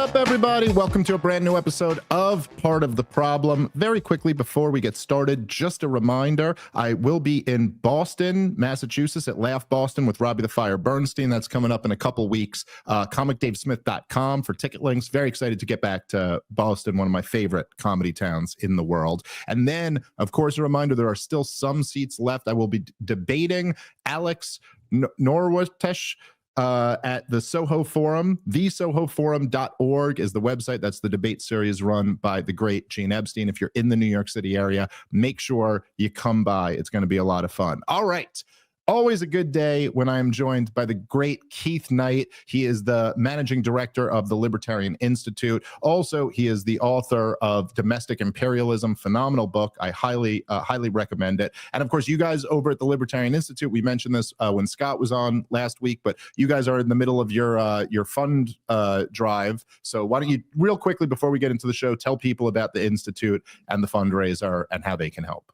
up, everybody? Welcome to a brand new episode of Part of the Problem. Very quickly, before we get started, just a reminder, I will be in Boston, Massachusetts at Laugh Boston with Robbie the Fire Bernstein. That's coming up in a couple weeks. ComicDaveSmith.com for ticket links. Very excited to get back to Boston, one of my favorite comedy towns in the world. And then, of course, a reminder, there are still some seats left. I will be debating Alex Norwitesh at the Soho Forum. TheSohoForum.org is the website. That's the debate series run by the great Gene Epstein. If you're in the New York City area, make sure you come by. It's going to be a lot of fun. All right. Always a good day when I am joined by the great Keith Knight. He is the managing director of the Libertarian Institute. Also, he is the author of Domestic Imperialism, phenomenal book. I highly recommend it. And of course, you guys over at the Libertarian Institute, we mentioned this when Scott was on last week, but you guys are in the middle of your fund drive. So why don't you, real quickly before we get into the show, tell people about the Institute and the fundraiser and how they can help.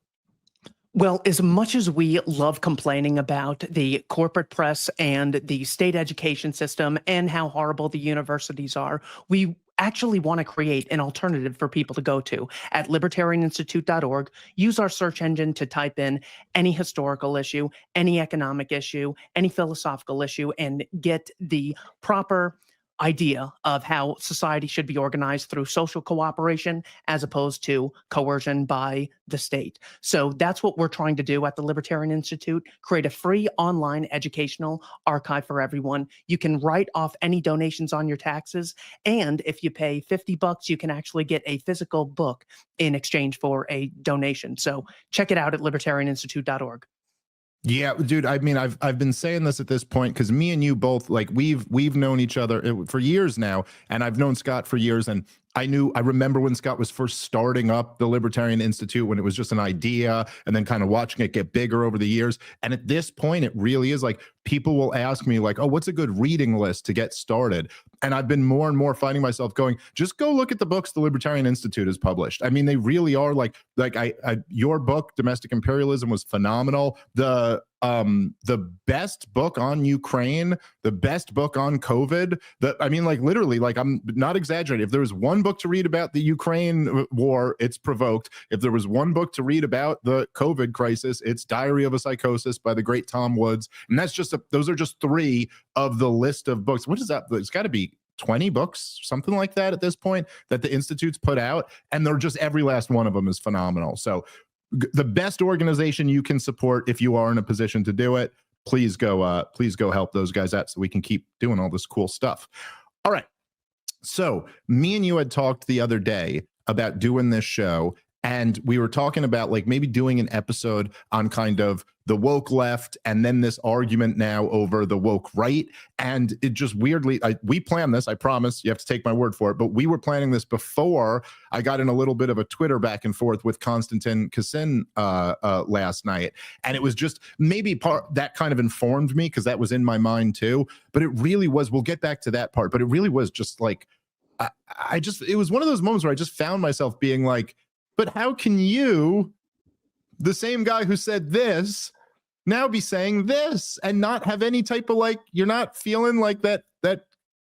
Well, as much as we love complaining about the corporate press and the state education system and how horrible the universities are, we actually want to create an alternative for people to go to at libertarianinstitute.org. Use our search engine to type in any historical issue, any economic issue, any philosophical issue, and get the proper idea of how society should be organized through social cooperation as opposed to coercion by the state. So that's what we're trying to do at the Libertarian Institute, create a free online educational archive for everyone. You can write off any donations on your taxes, and if you pay $50, you can actually get a physical book in exchange for a donation. So check it out at libertarianinstitute.org. Yeah, dude, I mean, I've been saying this at this point because me and you both, like, we've known each other for years now, and I've known Scott for years, and I remember when Scott was first starting up the Libertarian Institute, when it was just an idea, and then kind of watching it get bigger over the years. And at this point, it really is like, people will ask me like, oh, what's a good reading list to get started? And I've been more and more finding myself going, just go look at the books the Libertarian Institute has published. I mean, they really are like your book, Domestic Imperialism, was phenomenal. The best book on Ukraine, the best book on COVID, I mean, like, literally, like, I'm not exaggerating. If there was one book to read about the Ukraine war, it's Provoked. If there was one book to read about the COVID crisis, it's Diary of a Psychosis by the great Tom Woods. And that's just those are just three of the list of books. What is that? It's got to be 20 books, something like that at this point, that the Institute's put out. And they're just, every last one of them is phenomenal. So the best organization you can support, if you are in a position to do it, please go help those guys out so we can keep doing all this cool stuff. All right. So me and you had talked the other day about doing this show, and we were talking about like maybe doing an episode on kind of the woke left and then this argument now over the woke right. And it just weirdly, we planned this, I promise, you have to take my word for it, but we were planning this before I got in a little bit of a Twitter back and forth with Konstantin Kasin last night. And it was just maybe that kind of informed me because that was in my mind too. But it really was, we'll get back to that part, but it really was just like, it was one of those moments where I just found myself being like, but how can you, the same guy who said this, now be saying this and not have any type of, like, you're not feeling like that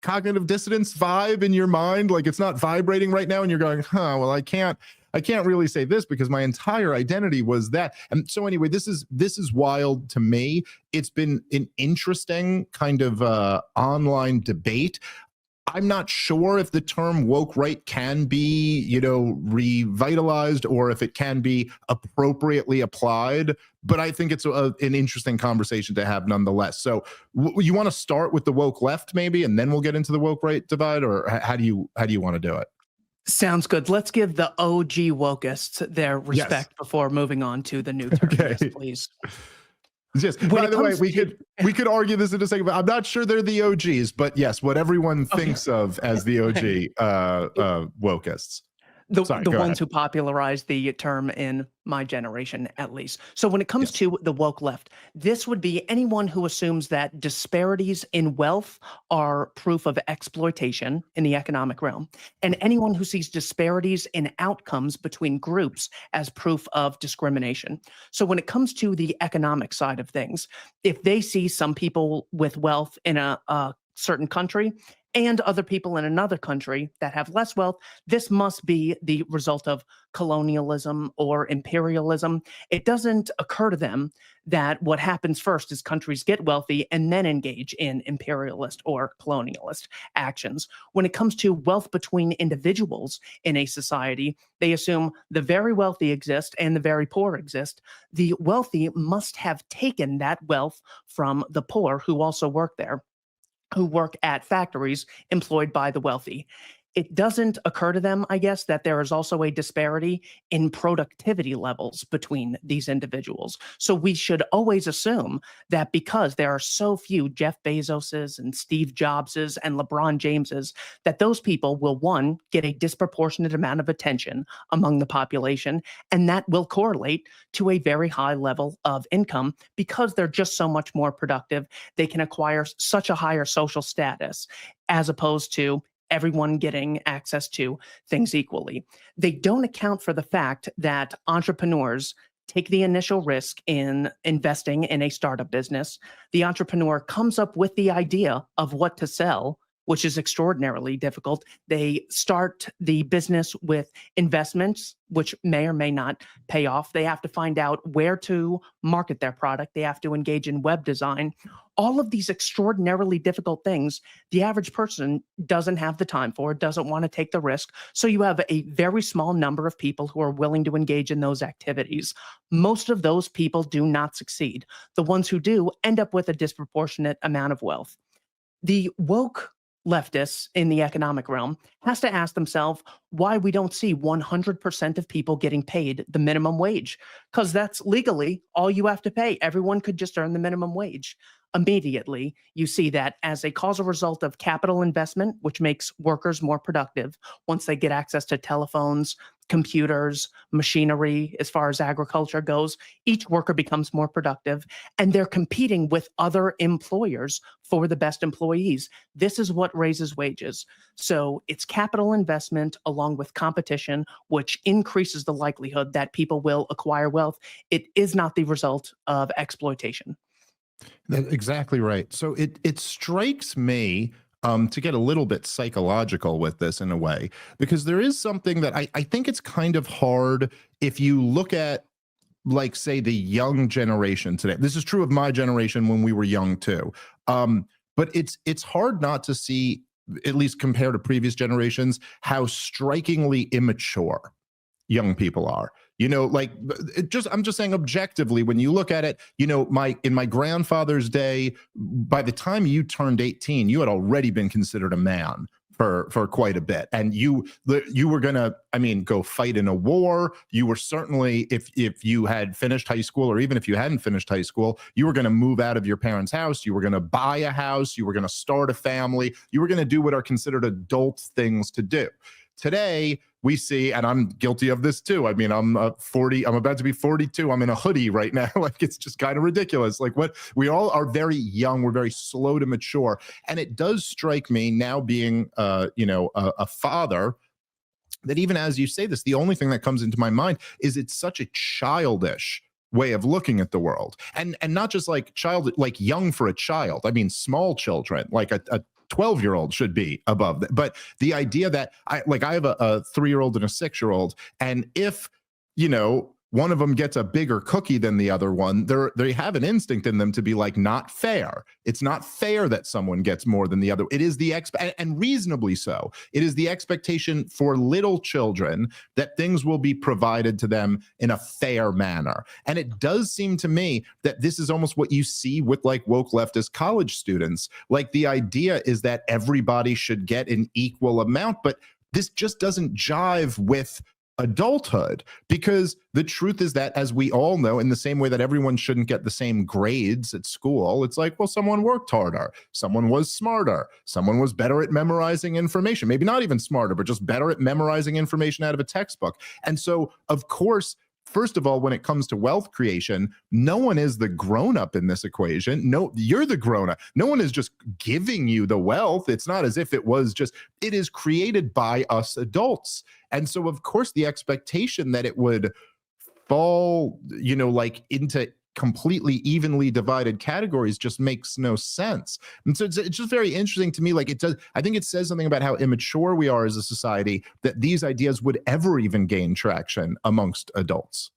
cognitive dissonance vibe in your mind, like it's not vibrating right now, and you're going, well, I can't really say this because my entire identity was that. And so anyway, this is wild to me. It's been an interesting kind of online debate. I'm not sure if the term woke right can be, revitalized or if it can be appropriately applied, but I think it's an interesting conversation to have nonetheless. So you want to start with the woke left maybe, and then we'll get into the woke right divide, or how do you want to do it? Sounds good. Let's give the OG wokeists their respect before moving on to the new term. Okay. Yes, please. Just by the way, we could argue this in a second, but I'm not sure they're the OGs. But yes, what everyone thinks of as the OG wokeists. The ones who popularized the term in my generation, at least. So when it comes to the woke left, this would be anyone who assumes that disparities in wealth are proof of exploitation in the economic realm, and anyone who sees disparities in outcomes between groups as proof of discrimination. So when it comes to the economic side of things, if they see some people with wealth in a certain country and other people in another country that have less wealth, this must be the result of colonialism or imperialism. It doesn't occur to them that what happens first is countries get wealthy and then engage in imperialist or colonialist actions. When it comes to wealth between individuals in a society, they assume the very wealthy exist and the very poor exist. The wealthy must have taken that wealth from the poor who also work there, who work at factories employed by the wealthy. It doesn't occur to them, I guess, that there is also a disparity in productivity levels between these individuals. So we should always assume that because there are so few Jeff Bezoses and Steve Jobses and LeBron Jameses, that those people will, one, get a disproportionate amount of attention among the population, and that will correlate to a very high level of income because they're just so much more productive. They can acquire such a higher social status as opposed to everyone getting access to things equally. They don't account for the fact that entrepreneurs take the initial risk in investing in a startup business. The entrepreneur comes up with the idea of what to sell, which is extraordinarily difficult. They start the business with investments, which may or may not pay off. They have to find out where to market their product. They have to engage in web design. All of these extraordinarily difficult things, the average person doesn't have the time for, doesn't want to take the risk. So you have a very small number of people who are willing to engage in those activities. Most of those people do not succeed. The ones who do end up with a disproportionate amount of wealth. The woke leftists in the economic realm has to ask themselves why we don't see 100% of people getting paid the minimum wage, because that's legally all you have to pay. Everyone could just earn the minimum wage. Immediately, you see that as a causal result of capital investment, which makes workers more productive once they get access to telephones, computers, machinery, as far as agriculture goes, each worker becomes more productive, and they're competing with other employers for the best employees. This is what raises wages. So it's capital investment along with competition, which increases the likelihood that people will acquire wealth. It is not the result of exploitation. That's exactly right. So it strikes me to get a little bit psychological with this in a way, because there is something that I think it's kind of hard if you look at, like, say, the young generation today. This is true of my generation when we were young too. But it's hard not to see, at least compared to previous generations, how strikingly immature young people are. Like, I'm just saying objectively, when you look at it, in my grandfather's day, by the time you turned 18, you had already been considered a man for quite a bit, and you were gonna, go fight in a war. You were certainly, if you had finished high school, or even if you hadn't finished high school, you were gonna move out of your parents' house. You were gonna buy a house. You were gonna start a family. You were gonna do what are considered adult things to do. Today, we see, and I'm guilty of this too. I'm 40, I'm about to be 42. I'm in a hoodie right now. Like, it's just kind of ridiculous. Like, what we all are very young. We're very slow to mature. And it does strike me now, being, a father, that even as you say this, the only thing that comes into my mind is it's such a childish way of looking at the world, and not just like like young for a child. Small children, like a 12-year-old should be above that. But the idea that I have a 3-year-old and a 6-year-old, and if one of them gets a bigger cookie than the other one, they have an instinct in them to be like, not fair. It's not fair that someone gets more than the other. It is and reasonably so. It is the expectation for little children that things will be provided to them in a fair manner. And it does seem to me that this is almost what you see with like woke leftist college students. Like, the idea is that everybody should get an equal amount, but this just doesn't jive with adulthood, because the truth is that, as we all know, in the same way that everyone shouldn't get the same grades at school, it's like, well, someone worked harder, someone was smarter, someone was better at memorizing information, maybe not even smarter, but just better at memorizing information out of a textbook. And so, of course, first of all, when it comes to wealth creation, no one is the grown-up in this equation. No, you're the grown-up. No one is just giving you the wealth. It's not as if it is created by us adults. And so, of course, the expectation that it would fall, like into completely evenly divided categories just makes no sense. And so it's just very interesting to me. Like it does, I think it says something about how immature we are as a society that these ideas would ever even gain traction amongst adults.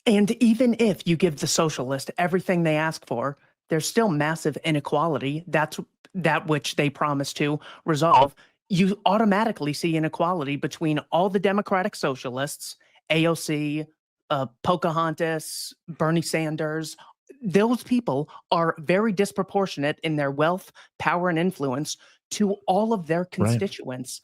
And even if you give the socialist everything they ask for, there's still massive inequality. That's that which they promise to resolve. You automatically see inequality between all the democratic socialists, AOC, Pocahontas, Bernie Sanders. Those people are very disproportionate in their wealth, power, and influence to all of their constituents.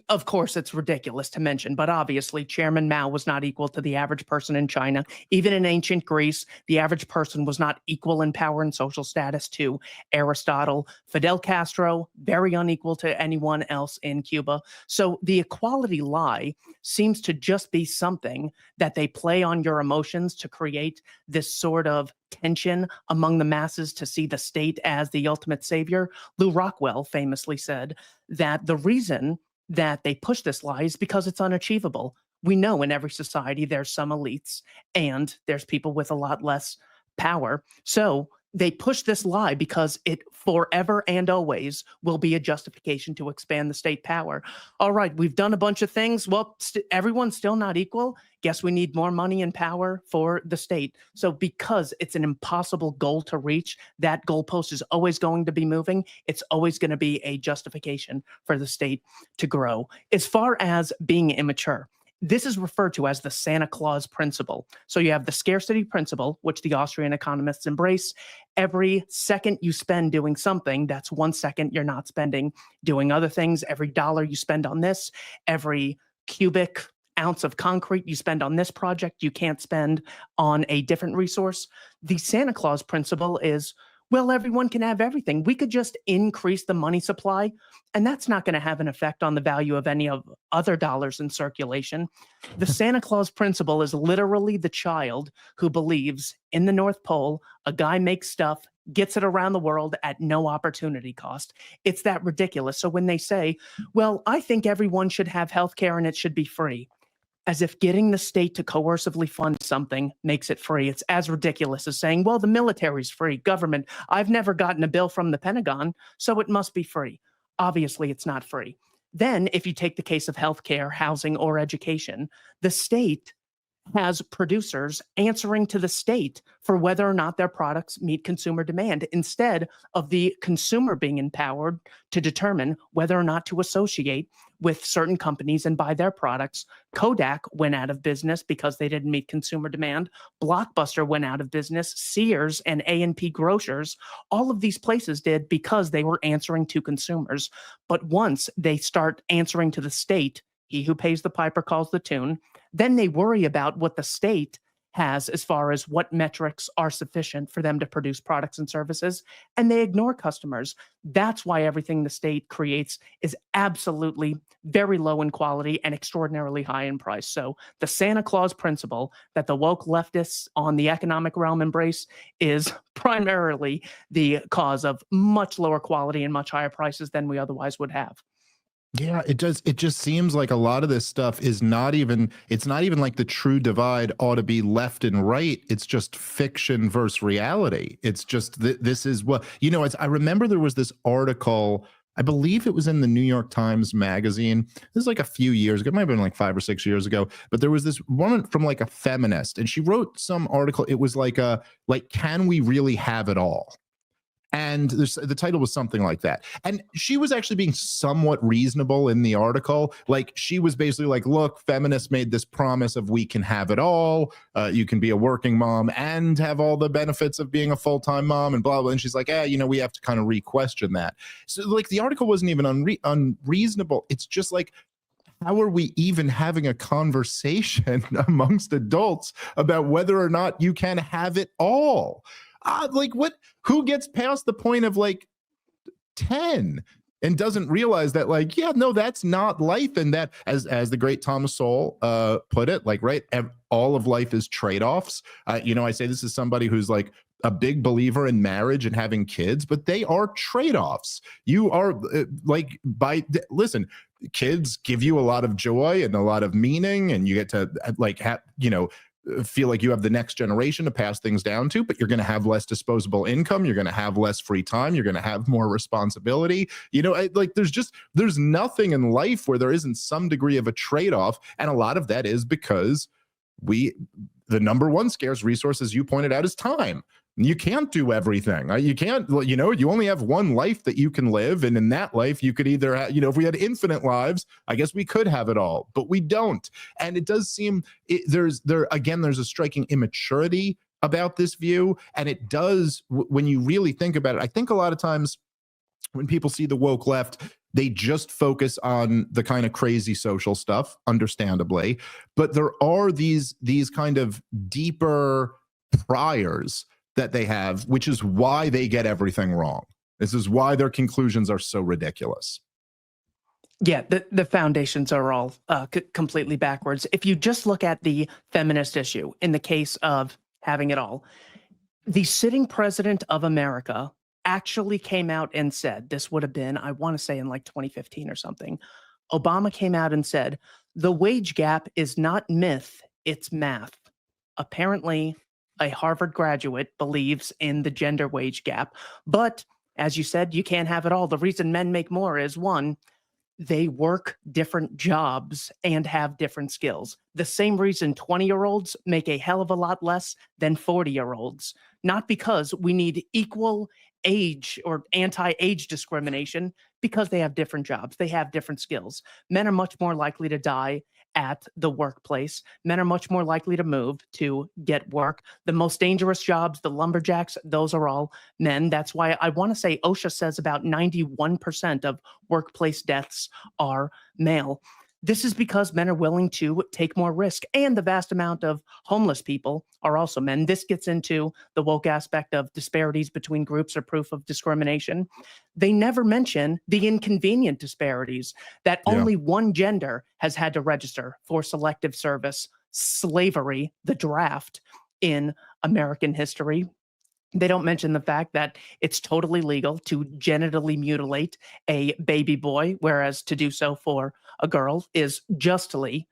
Of course, it's ridiculous to mention, but obviously, Chairman Mao was not equal to the average person in China. Even in ancient Greece, the average person was not equal in power and social status to Aristotle. Fidel Castro, very unequal to anyone else in Cuba. So the equality lie seems to just be something that they play on your emotions to create this sort of tension among the masses to see the state as the ultimate savior. Lou Rockwell famously said that the reason that they push this lie is because it's unachievable. We know in every society there's some elites and there's people with a lot less power. So they push this lie because it forever and always will be a justification to expand the state power. All right, we've done a bunch of things. Well, everyone's still not equal. Guess we need more money and power for the state. So because it's an impossible goal to reach, that goalpost is always going to be moving. It's always going to be a justification for the state to grow. As far as being immature, this is referred to as the Santa Claus principle. So you have the scarcity principle, which the Austrian economists embrace. Every second you spend doing something, that's 1 second you're not spending doing other things. Every dollar you spend on this, every cubic ounce of concrete you spend on this project, you can't spend on a different resource. The Santa Claus principle is, well, everyone can have everything. We could just increase the money supply, and that's not going to have an effect on the value of any of other dollars in circulation. The Santa Claus principle is literally the child who believes in the North Pole, a guy makes stuff, gets it around the world at no opportunity cost. It's that ridiculous. So when they say, well, I think everyone should have health care and it should be free, as if getting the state to coercively fund something makes it free. It's as ridiculous as saying, well, the military's free, government. I've never gotten a bill from the Pentagon, so it must be free. Obviously, it's not free. Then, if you take the case of healthcare, housing, or education, the state has producers answering to the state for whether or not their products meet consumer demand, instead of the consumer being empowered to determine whether or not to associate with certain companies and buy their products. Kodak went out of business because they didn't meet consumer demand. Blockbuster went out of business. Sears and A&P Grocers, all of these places did because they were answering to consumers. But once they start answering to the state, he who pays the piper calls the tune, then they worry about what the state has as far as what metrics are sufficient for them to produce products and services, and they ignore customers. That's why everything the state creates is absolutely very low in quality and extraordinarily high in price. So the Santa Claus principle that the woke leftists on the economic realm embrace is primarily the cause of much lower quality and much higher prices than we otherwise would have. Yeah, it does. It just seems like a lot of this stuff is not even, it's not even like the true divide ought to be left and right. It's just fiction versus reality. It's just this is what, you know, I remember there was this article, I believe it was in the New York Times magazine. This is like a few years ago. It might have been like 5 or 6 years ago, but there was this woman from like a feminist and she wrote some article. It was like can we really have it all? And the title was something like that. And she was actually being somewhat reasonable in the article. Like she was basically like, look, feminists made this promise of we can have it all. You can be a working mom and have all the benefits of being a full-time mom and blah, blah. And she's like, you know, we have to kind of re-question that. So like the article wasn't even unreasonable. It's just like, how are we even having a conversation amongst adults about whether or not you can have it all? Like what, who gets past the point of like 10 and doesn't realize that like, yeah, no, that's not life. And that as the great Thomas Sowell put it, like, right, all of life is trade-offs. You know, I say this is somebody who's like a big believer in marriage and having kids, but they are trade-offs. You are listen, kids give you a lot of joy and a lot of meaning, and you get to like have, you know, feel like you have the next generation to pass things down to, but you're going to have less disposable income. You're going to have less free time. You're going to have more responsibility. You know, like there's nothing in life where there isn't some degree of a trade-off. And a lot of that is because the number one scarce resource, as you pointed out, is time. You can't do everything. You can't, you know, you only have one life that you can live. And in that life, you could either have, you know, if we had infinite lives, I guess we could have it all, but we don't. And it does seem there's a striking immaturity about this view. And it does, when you really think about it, I think a lot of times when people see the woke left, they just focus on the kind of crazy social stuff, understandably. But there are these kind of deeper priors that they have, which is why they get everything wrong. This is why their conclusions are so ridiculous. Yeah, the foundations are all completely backwards. If you just look at the feminist issue, in the case of having it all, the sitting president of America actually came out and said, this would have been, I want to say in like 2015 or something, Obama came out and said, the wage gap is not myth, it's math. Apparently, a Harvard graduate believes in the gender wage gap. But as you said, you can't have it all. The reason men make more is, one, they work different jobs and have different skills. The same reason 20-year-olds make a hell of a lot less than 40-year-olds. Not because we need equal age or anti-age discrimination, because they have different jobs. They have different skills. Men are much more likely to die at the workplace. Men are much more likely to move to get work. The most dangerous jobs, the lumberjacks, those are all men. That's why I want to say OSHA says about 91% of workplace deaths are male. This is because men are willing to take more risk, and the vast amount of homeless people are also men. This gets into the woke aspect of disparities between groups or proof of discrimination. They never mention the inconvenient disparities that only one gender has had to register for selective service, slavery, the draft in American history. They don't mention the fact that it's totally legal to genitally mutilate a baby boy, whereas to do so for a girl is justly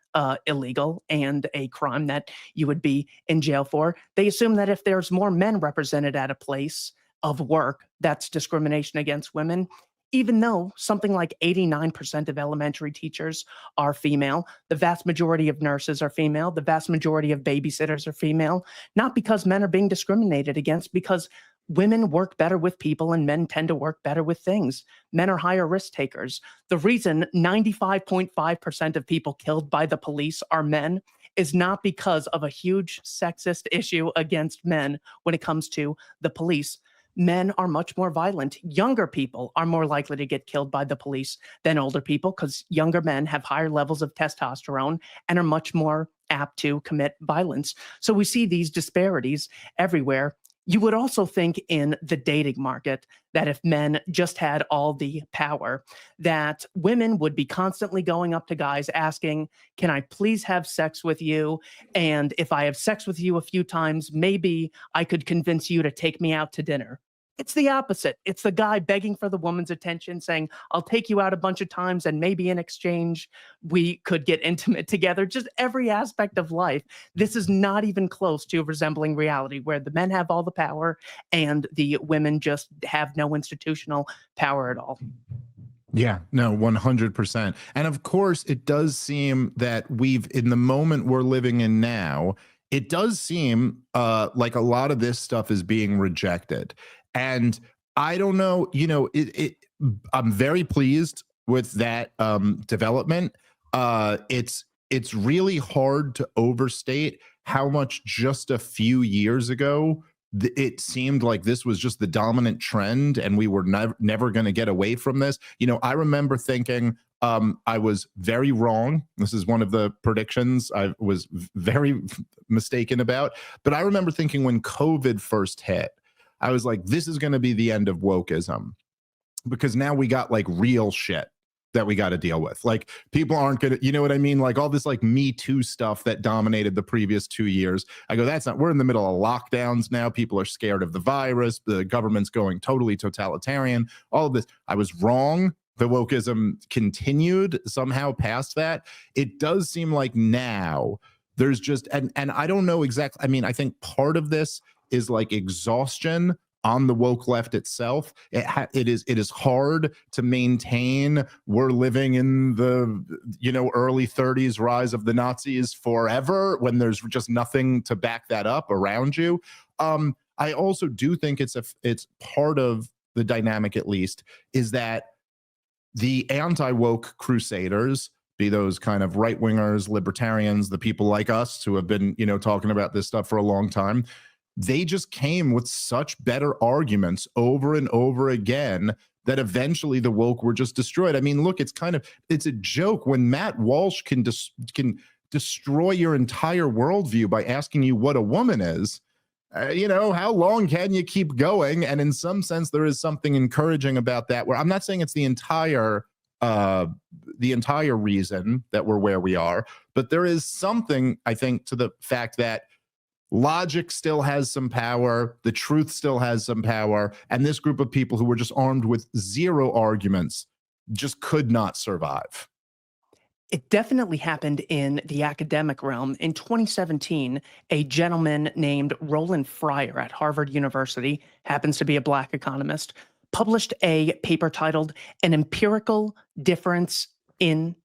illegal and a crime that you would be in jail for. They assume that if there's more men represented at a place of work, that's discrimination against women. Even though something like 89% of elementary teachers are female, the vast majority of nurses are female, the vast majority of babysitters are female, not because men are being discriminated against, because women work better with people and men tend to work better with things. Men are higher risk takers. The reason 95.5% of people killed by the police are men is not because of a huge sexist issue against men when it comes to the police. Men are much more violent. Younger people are more likely to get killed by the police than older people, because younger men have higher levels of testosterone and are much more apt to commit violence. So we see these disparities everywhere. You would also think in the dating market that if men just had all the power, that women would be constantly going up to guys asking, can I please have sex with you? And if I have sex with you a few times, maybe I could convince you to take me out to dinner. It's the opposite. It's the guy begging for the woman's attention, saying, I'll take you out a bunch of times and maybe in exchange we could get intimate together. Just every aspect of life. This is not even close to resembling reality, where the men have all the power and the women just have no institutional power at all. Yeah, no, 100%. And of course, it does seem that in the moment we're living in now, it does seem like a lot of this stuff is being rejected. And I don't know, you know, I'm very pleased with that development. It's really hard to overstate how much just a few years ago it seemed like this was just the dominant trend, and we were never going to get away from this. You know, I remember thinking I was very wrong. This is one of the predictions I was very mistaken about. But I remember thinking when COVID first hit, I was like, this is going to be the end of wokeism, because now we got like real shit that we got to deal with. Like, people aren't going to, you know what I mean? Like all this like Me Too stuff that dominated the previous 2 years. I go, we're in the middle of lockdowns now. People are scared of the virus. The government's going totally totalitarian. All of this. I was wrong. The wokeism continued somehow past that. It does seem like now there's just, and I don't know exactly. I mean, I think part of this is like exhaustion on the woke left itself. It is hard to maintain. We're living in the early 30s rise of the Nazis forever when there's just nothing to back that up around you. I also do think it's part of the dynamic, at least, is that the anti-woke crusaders, be those kind of right-wingers, libertarians, the people like us who have been, talking about this stuff for a long time, they just came with such better arguments over and over again that eventually the woke were just destroyed. I mean, look, it's a joke when Matt Walsh can destroy your entire worldview by asking you what a woman is. How long can you keep going? And in some sense, there is something encouraging about that, where I'm not saying it's the entire reason that we're where we are, but there is something, I think, to the fact that logic still has some power, the truth still has some power, and this group of people who were just armed with zero arguments just could not survive. It definitely happened in the academic realm. In 2017, a gentleman named Roland Fryer at Harvard University, happens to be a Black economist, published a paper titled An Empirical Difference in,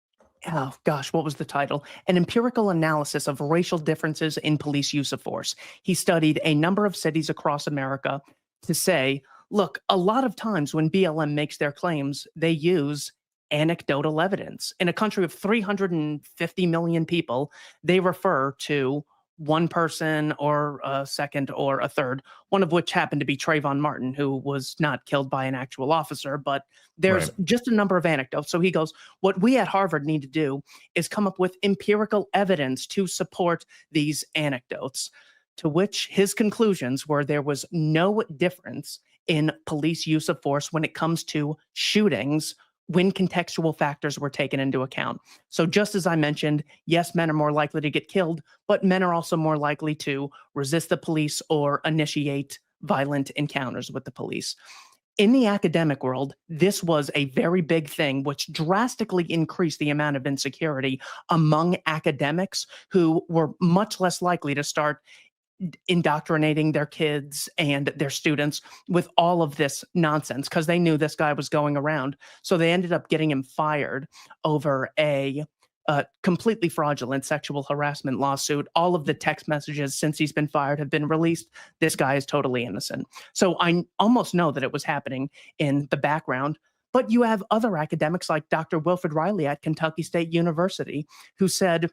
oh gosh, what was the title? An Empirical Analysis of Racial Differences in Police Use of Force. He studied a number of cities across America to say, look, a lot of times when BLM makes their claims, they use anecdotal evidence. In a country of 350 million people, they refer to one person or a second or a third, one of which happened to be Trayvon Martin, who was not killed by an actual officer, but there's just a number of anecdotes. So he goes, what we at Harvard need to do is come up with empirical evidence to support these anecdotes, to which his conclusions were there was no difference in police use of force when it comes to shootings when contextual factors were taken into account. So just as I mentioned, yes, men are more likely to get killed, but men are also more likely to resist the police or initiate violent encounters with the police. In the academic world, this was a very big thing, which drastically increased the amount of insecurity among academics who were much less likely to start indoctrinating their kids and their students with all of this nonsense because they knew this guy was going around. So they ended up getting him fired over a completely fraudulent sexual harassment lawsuit. All of the text messages since he's been fired have been released. This guy is totally innocent. So I almost know that it was happening in the background. But you have other academics like Dr. Wilfred Riley at Kentucky State University who said,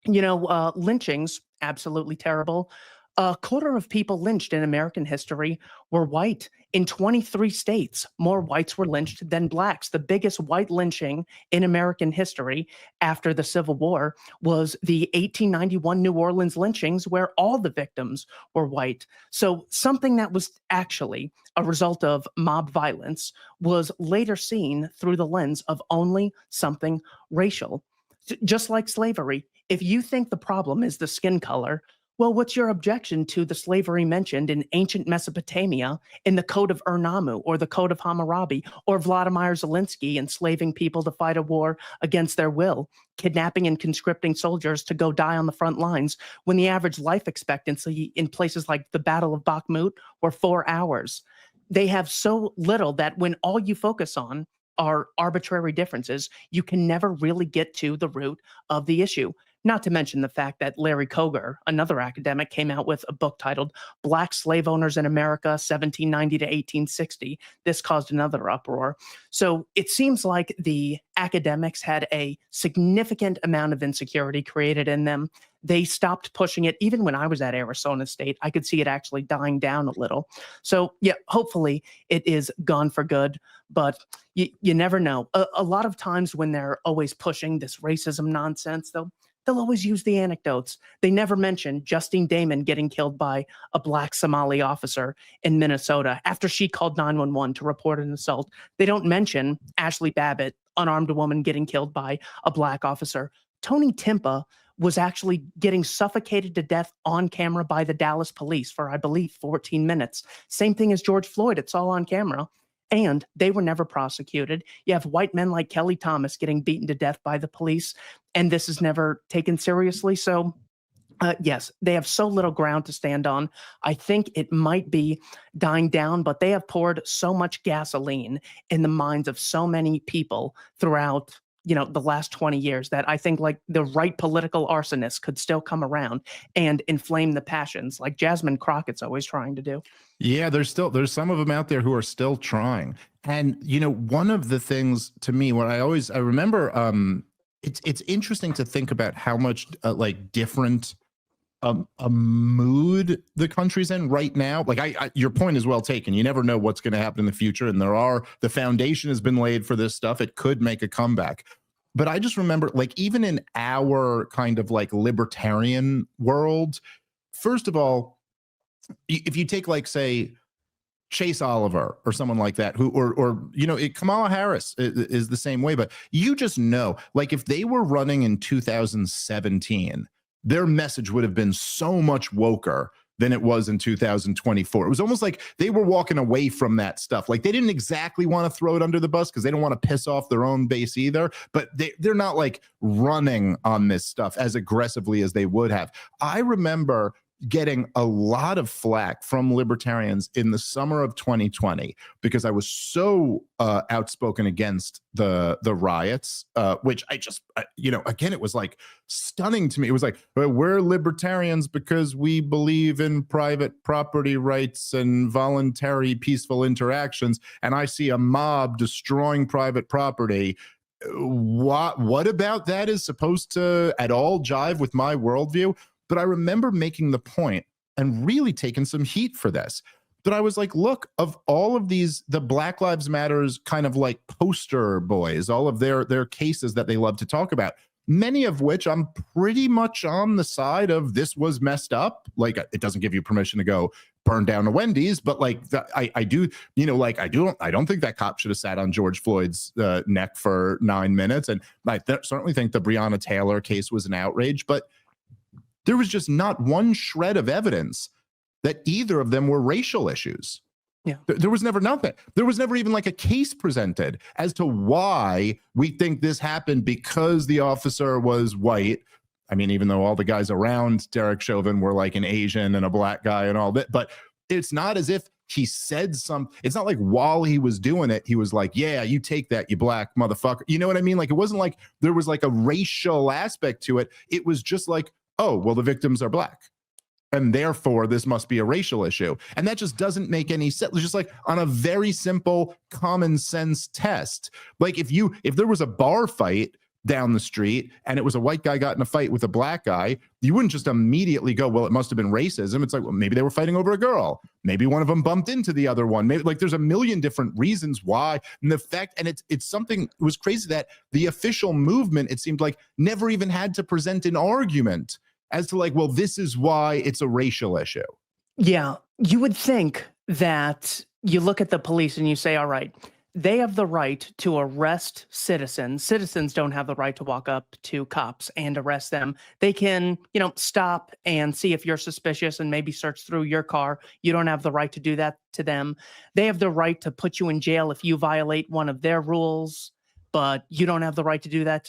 lynchings, absolutely terrible. A quarter of people lynched in American history were white. In 23 states, more whites were lynched than blacks. The biggest white lynching in American history after the Civil War was the 1891 New Orleans lynchings, where all the victims were white. So something that was actually a result of mob violence was later seen through the lens of only something racial. Just like slavery, if you think the problem is the skin color, well, what's your objection to the slavery mentioned in ancient Mesopotamia in the Code of Ur-Nammu or the Code of Hammurabi, or Vladimir Zelensky enslaving people to fight a war against their will, kidnapping and conscripting soldiers to go die on the front lines when the average life expectancy in places like the Battle of Bakhmut were 4 hours? They have so little that when all you focus on are arbitrary differences, you can never really get to the root of the issue. Not to mention the fact that Larry Koger, another academic, came out with a book titled Black Slave Owners in America, 1790 to 1860. This caused another uproar. So it seems like the academics had a significant amount of insecurity created in them. They stopped pushing it. Even when I was at Arizona State, I could see it actually dying down a little. So yeah, hopefully it is gone for good, but you never know. A lot of times when they're always pushing this racism nonsense, though, they'll always use the anecdotes. They never mention Justine Damon getting killed by a black Somali officer in Minnesota after she called 911 to report an assault. They don't mention Ashley Babbitt, unarmed woman, getting killed by a black officer. Tony Timpa was actually getting suffocated to death on camera by the Dallas police for, I believe, 14 minutes. Same thing as George Floyd. It's all on camera. And they were never prosecuted. You have white men like Kelly Thomas getting beaten to death by the police, and this is never taken seriously. So Yes, they have so little ground to stand on. I think it might be dying down, but they have poured so much gasoline in the minds of so many people throughout, the last 20 years that I think like the right political arsonist could still come around and inflame the passions like Jasmine Crockett's always trying to do. Yeah, there's some of them out there who are still trying. And one of the things to me, what I remember, it's interesting to think about how much like different a mood the country's in right now. Like your point is well taken. You never know what's going to happen in the future, and the foundation has been laid for this stuff. It could make a comeback. But I just remember, like, even in our kind of like libertarian world, first of all, if you take, like, say, Chase Oliver or someone like that, who, or Kamala Harris is the same way, but you just know, like, if they were running in 2017, their message would have been so much woker than it was in 2024. It was almost like they were walking away from that stuff. Like, they didn't exactly want to throw it under the bus because they don't want to piss off their own base either, but they're not like running on this stuff as aggressively as they would have. I remember getting a lot of flack from libertarians in the summer of 2020 because I was so outspoken against the riots, which again, it was like stunning to me. It was like, well, we're libertarians because we believe in private property rights and voluntary peaceful interactions, and I see a mob destroying private property. What about that is supposed to at all jive with my worldview? But I remember making the point and really taking some heat for this. But I was like, look, of all of these, the Black Lives Matters kind of like poster boys, all of their cases that they love to talk about, many of which I'm pretty much on the side of this was messed up. Like, it doesn't give you permission to go burn down a Wendy's, but like I do, I don't think that cop should have sat on George Floyd's neck for 9 minutes. And I certainly think the Breonna Taylor case was an outrage, but there was just not one shred of evidence that either of them were racial issues. Yeah. There was never nothing. There was never even like a case presented as to why we think this happened because the officer was white. I mean, even though all the guys around Derek Chauvin were like an Asian and a black guy and all that, but it's not as if he said it's not like while he was doing it, he was like, yeah, you take that, you black motherfucker. You know what I mean? Like, it wasn't like there was like a racial aspect to it. It was just like, oh, well, the victims are black, and therefore this must be a racial issue. And that just doesn't make any sense. It's just like on a very simple common sense test. Like, if there was a bar fight down the street and it was a white guy got in a fight with a black guy, you wouldn't just immediately go, well, it must have been racism. It's like, well, maybe they were fighting over a girl. Maybe one of them bumped into the other one. Maybe, like, there's a million different reasons why. And the fact, and it's something, it was crazy that the official movement, it seemed like, never even had to present an argument as to like, well, this is why it's a racial issue. Yeah, you would think that you look at the police and you say, all right, they have the right to arrest citizens. Citizens don't have the right to walk up to cops and arrest them. They can, stop and see if you're suspicious and maybe search through your car. You don't have the right to do that to them. They have the right to put you in jail if you violate one of their rules, but you don't have the right to do that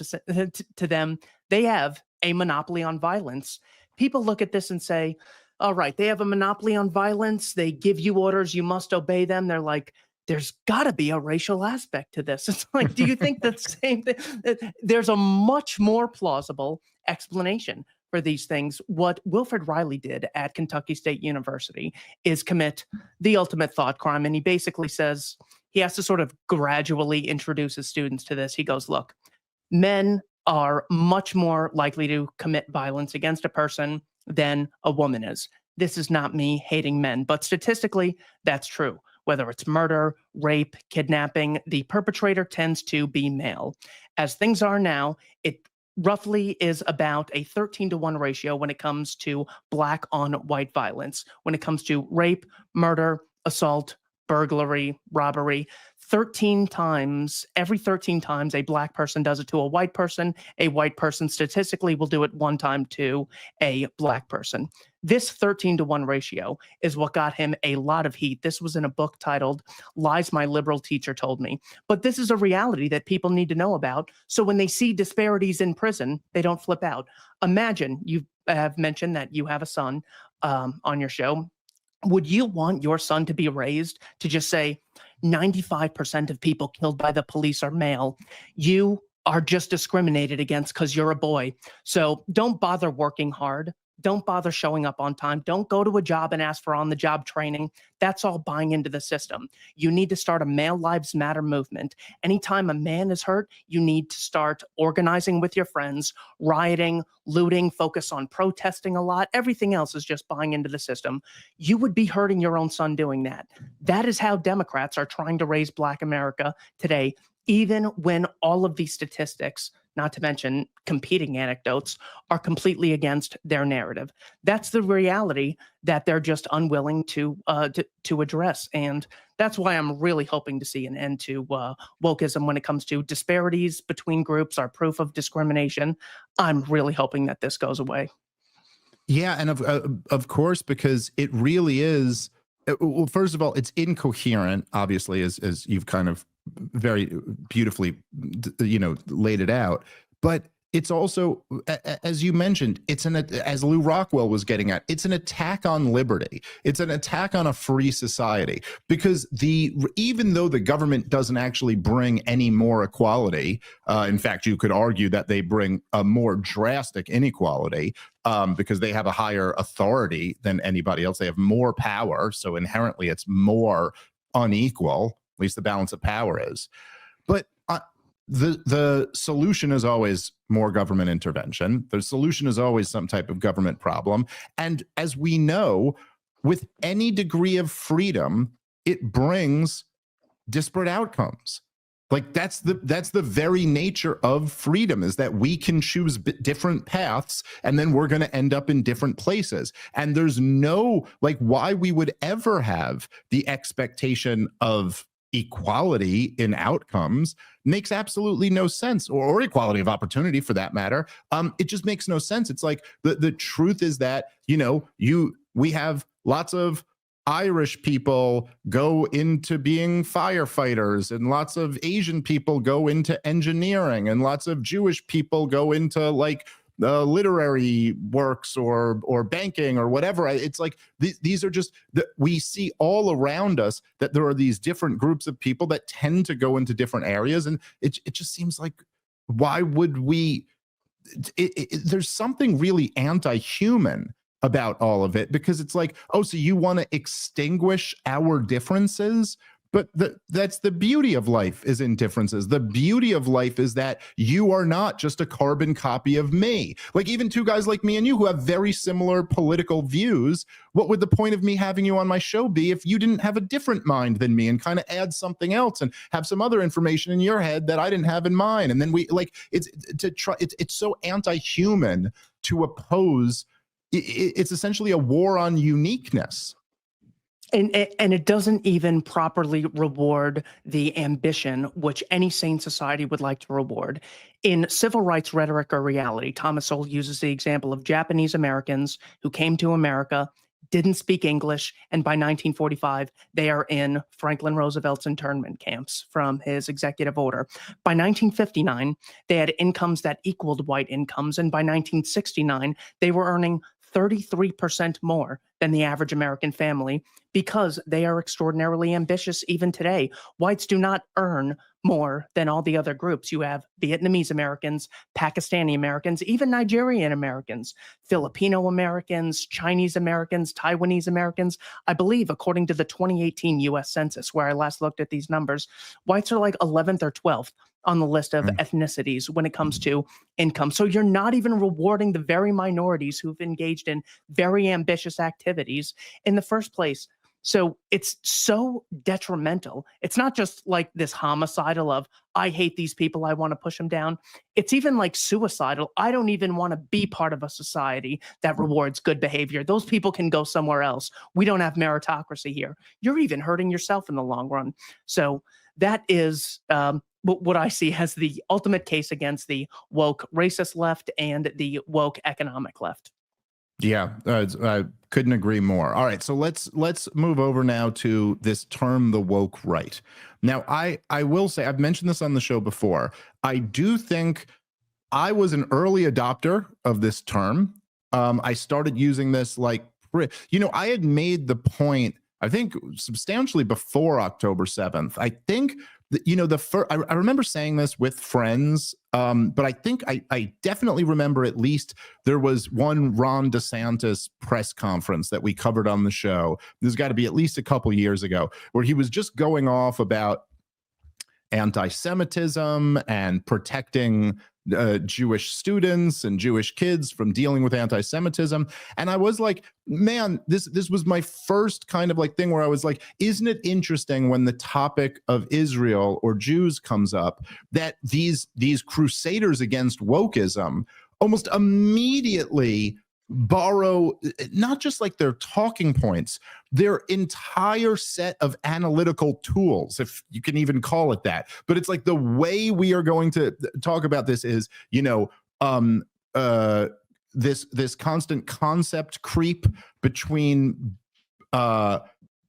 to them. They have a monopoly on violence. People look at this and say, all right, they have a monopoly on violence. They give you orders. You must obey them. They're like, there's got to be a racial aspect to this. It's like, do you think the same thing? There's a much more plausible explanation for these things. What Wilfred Riley did at Kentucky State University is commit the ultimate thought crime. And he basically says he has to sort of gradually introduce his students to this. He goes, look, men are much more likely to commit violence against a person than a woman is. This is not me hating men, but statistically, that's true. Whether it's murder, rape, kidnapping, the perpetrator tends to be male. As things are now, it roughly is about a 13-to-1 ratio when it comes to black on white violence. When it comes to rape, murder, assault, burglary, robbery, 13 times, every 13 times a black person does it to a white person statistically will do it one time to a black person. This 13-to-1 ratio is what got him a lot of heat. This was in a book titled Lies My Liberal Teacher Told Me. But this is a reality that people need to know about. So when they see disparities in prison, they don't flip out. Imagine have mentioned that you have a son on your show. Would you want your son to be raised to just say 95% of people killed by the police are male? You are just discriminated against because you're a boy. So don't bother working hard. Don't bother showing up on time. Don't go to a job and ask for on-the-job training. That's all buying into the system. You need to start a Male Lives Matter movement. Anytime a man is hurt, you need to start organizing with your friends, rioting, looting, focus on protesting a lot. Everything else is just buying into the system. You would be hurting your own son doing that. That is how Democrats are trying to raise Black America today, even when all of these statistics, not to mention competing anecdotes, are completely against their narrative. That's the reality that they're just unwilling to address. And that's why I'm really hoping to see an end to wokeism when it comes to disparities between groups are proof of discrimination. I'm really hoping that this goes away. Yeah, and of course, because it really is. Well, first of all, it's incoherent, obviously, as you've kind of very beautifully, laid it out. But it's also, as you mentioned, as Lou Rockwell was getting at, it's an attack on liberty. It's an attack on a free society, because even though the government doesn't actually bring any more equality, in fact, you could argue that they bring a more drastic inequality, because they have a higher authority than anybody else. They have more power, so inherently it's more unequal. At least the balance of power is. But the solution is always more government intervention. The solution is always some type of government problem. And as we know, with any degree of freedom, it brings disparate outcomes. Like that's the very nature of freedom, is that we can choose different paths and then we're going to end up in different places. And there's no, why we would ever have the expectation of equality in outcomes makes absolutely no sense, or equality of opportunity for that matter. It just makes no sense. It's like the truth is that, we have lots of Irish people go into being firefighters, and lots of Asian people go into engineering, and lots of Jewish people go into literary works or banking or whatever. It's like these are just we see all around us that there are these different groups of people that tend to go into different areas, and it just seems like, why would we? There's something really anti-human about all of it, because it's like, oh, so you want to extinguish our differences? But that's the beauty of life, is in differences. The beauty of life is that you are not just a carbon copy of me. Like, even two guys like me and you who have very similar political views, what would the point of me having you on my show be if you didn't have a different mind than me and kind of add something else and have some other information in your head that I didn't have in mine? And then it's so anti-human to oppose. It's essentially a war on uniqueness. And it doesn't even properly reward the ambition which any sane society would like to reward. In Civil Rights Rhetoric or Reality, Thomas Sowell uses the example of Japanese Americans who came to America, didn't speak English, and by 1945, they are in Franklin Roosevelt's internment camps from his executive order. By 1959, they had incomes that equaled white incomes, and by 1969, they were earning 33% more than the average American family, because they are extraordinarily ambitious even today. Whites do not earn more than all the other groups. You have Vietnamese Americans, Pakistani Americans, even Nigerian Americans, Filipino Americans, Chinese Americans, Taiwanese Americans. I believe, according to the 2018 US Census, where I last looked at these numbers, whites are like 11th or 12th on the list of ethnicities when it comes to income. So you're not even rewarding the very minorities who've engaged in very ambitious activities in the first place. So it's so detrimental. It's not just like this homicidal of, I hate these people, I want to push them down. It's even like suicidal. I don't even want to be part of a society that rewards good behavior. Those people can go somewhere else. We don't have meritocracy here. You're even hurting yourself in the long run. So that is what I see as the ultimate case against the woke racist left and the woke economic left. Yeah, I couldn't agree more. All right, so let's move over now to this term, the woke right. Now, I will say, I've mentioned this on the show before. I do think I was an early adopter of this term. I started using this like, I had made the point, I think substantially before October 7th. I think the first, I remember saying this with friends, but I think I definitely remember at least there was one Ron DeSantis press conference that we covered on the show. There's got to be at least a couple years ago, where he was just going off about anti-Semitism and protecting Jewish students and Jewish kids from dealing with anti-Semitism. And I was like, man, this was my first kind of like thing where I was like, isn't it interesting when the topic of Israel or Jews comes up, that these crusaders against wokeism almost immediately borrow not just like their talking points, their entire set of analytical tools, if you can even call it that. But it's like the way we are going to talk about this is, this constant concept creep between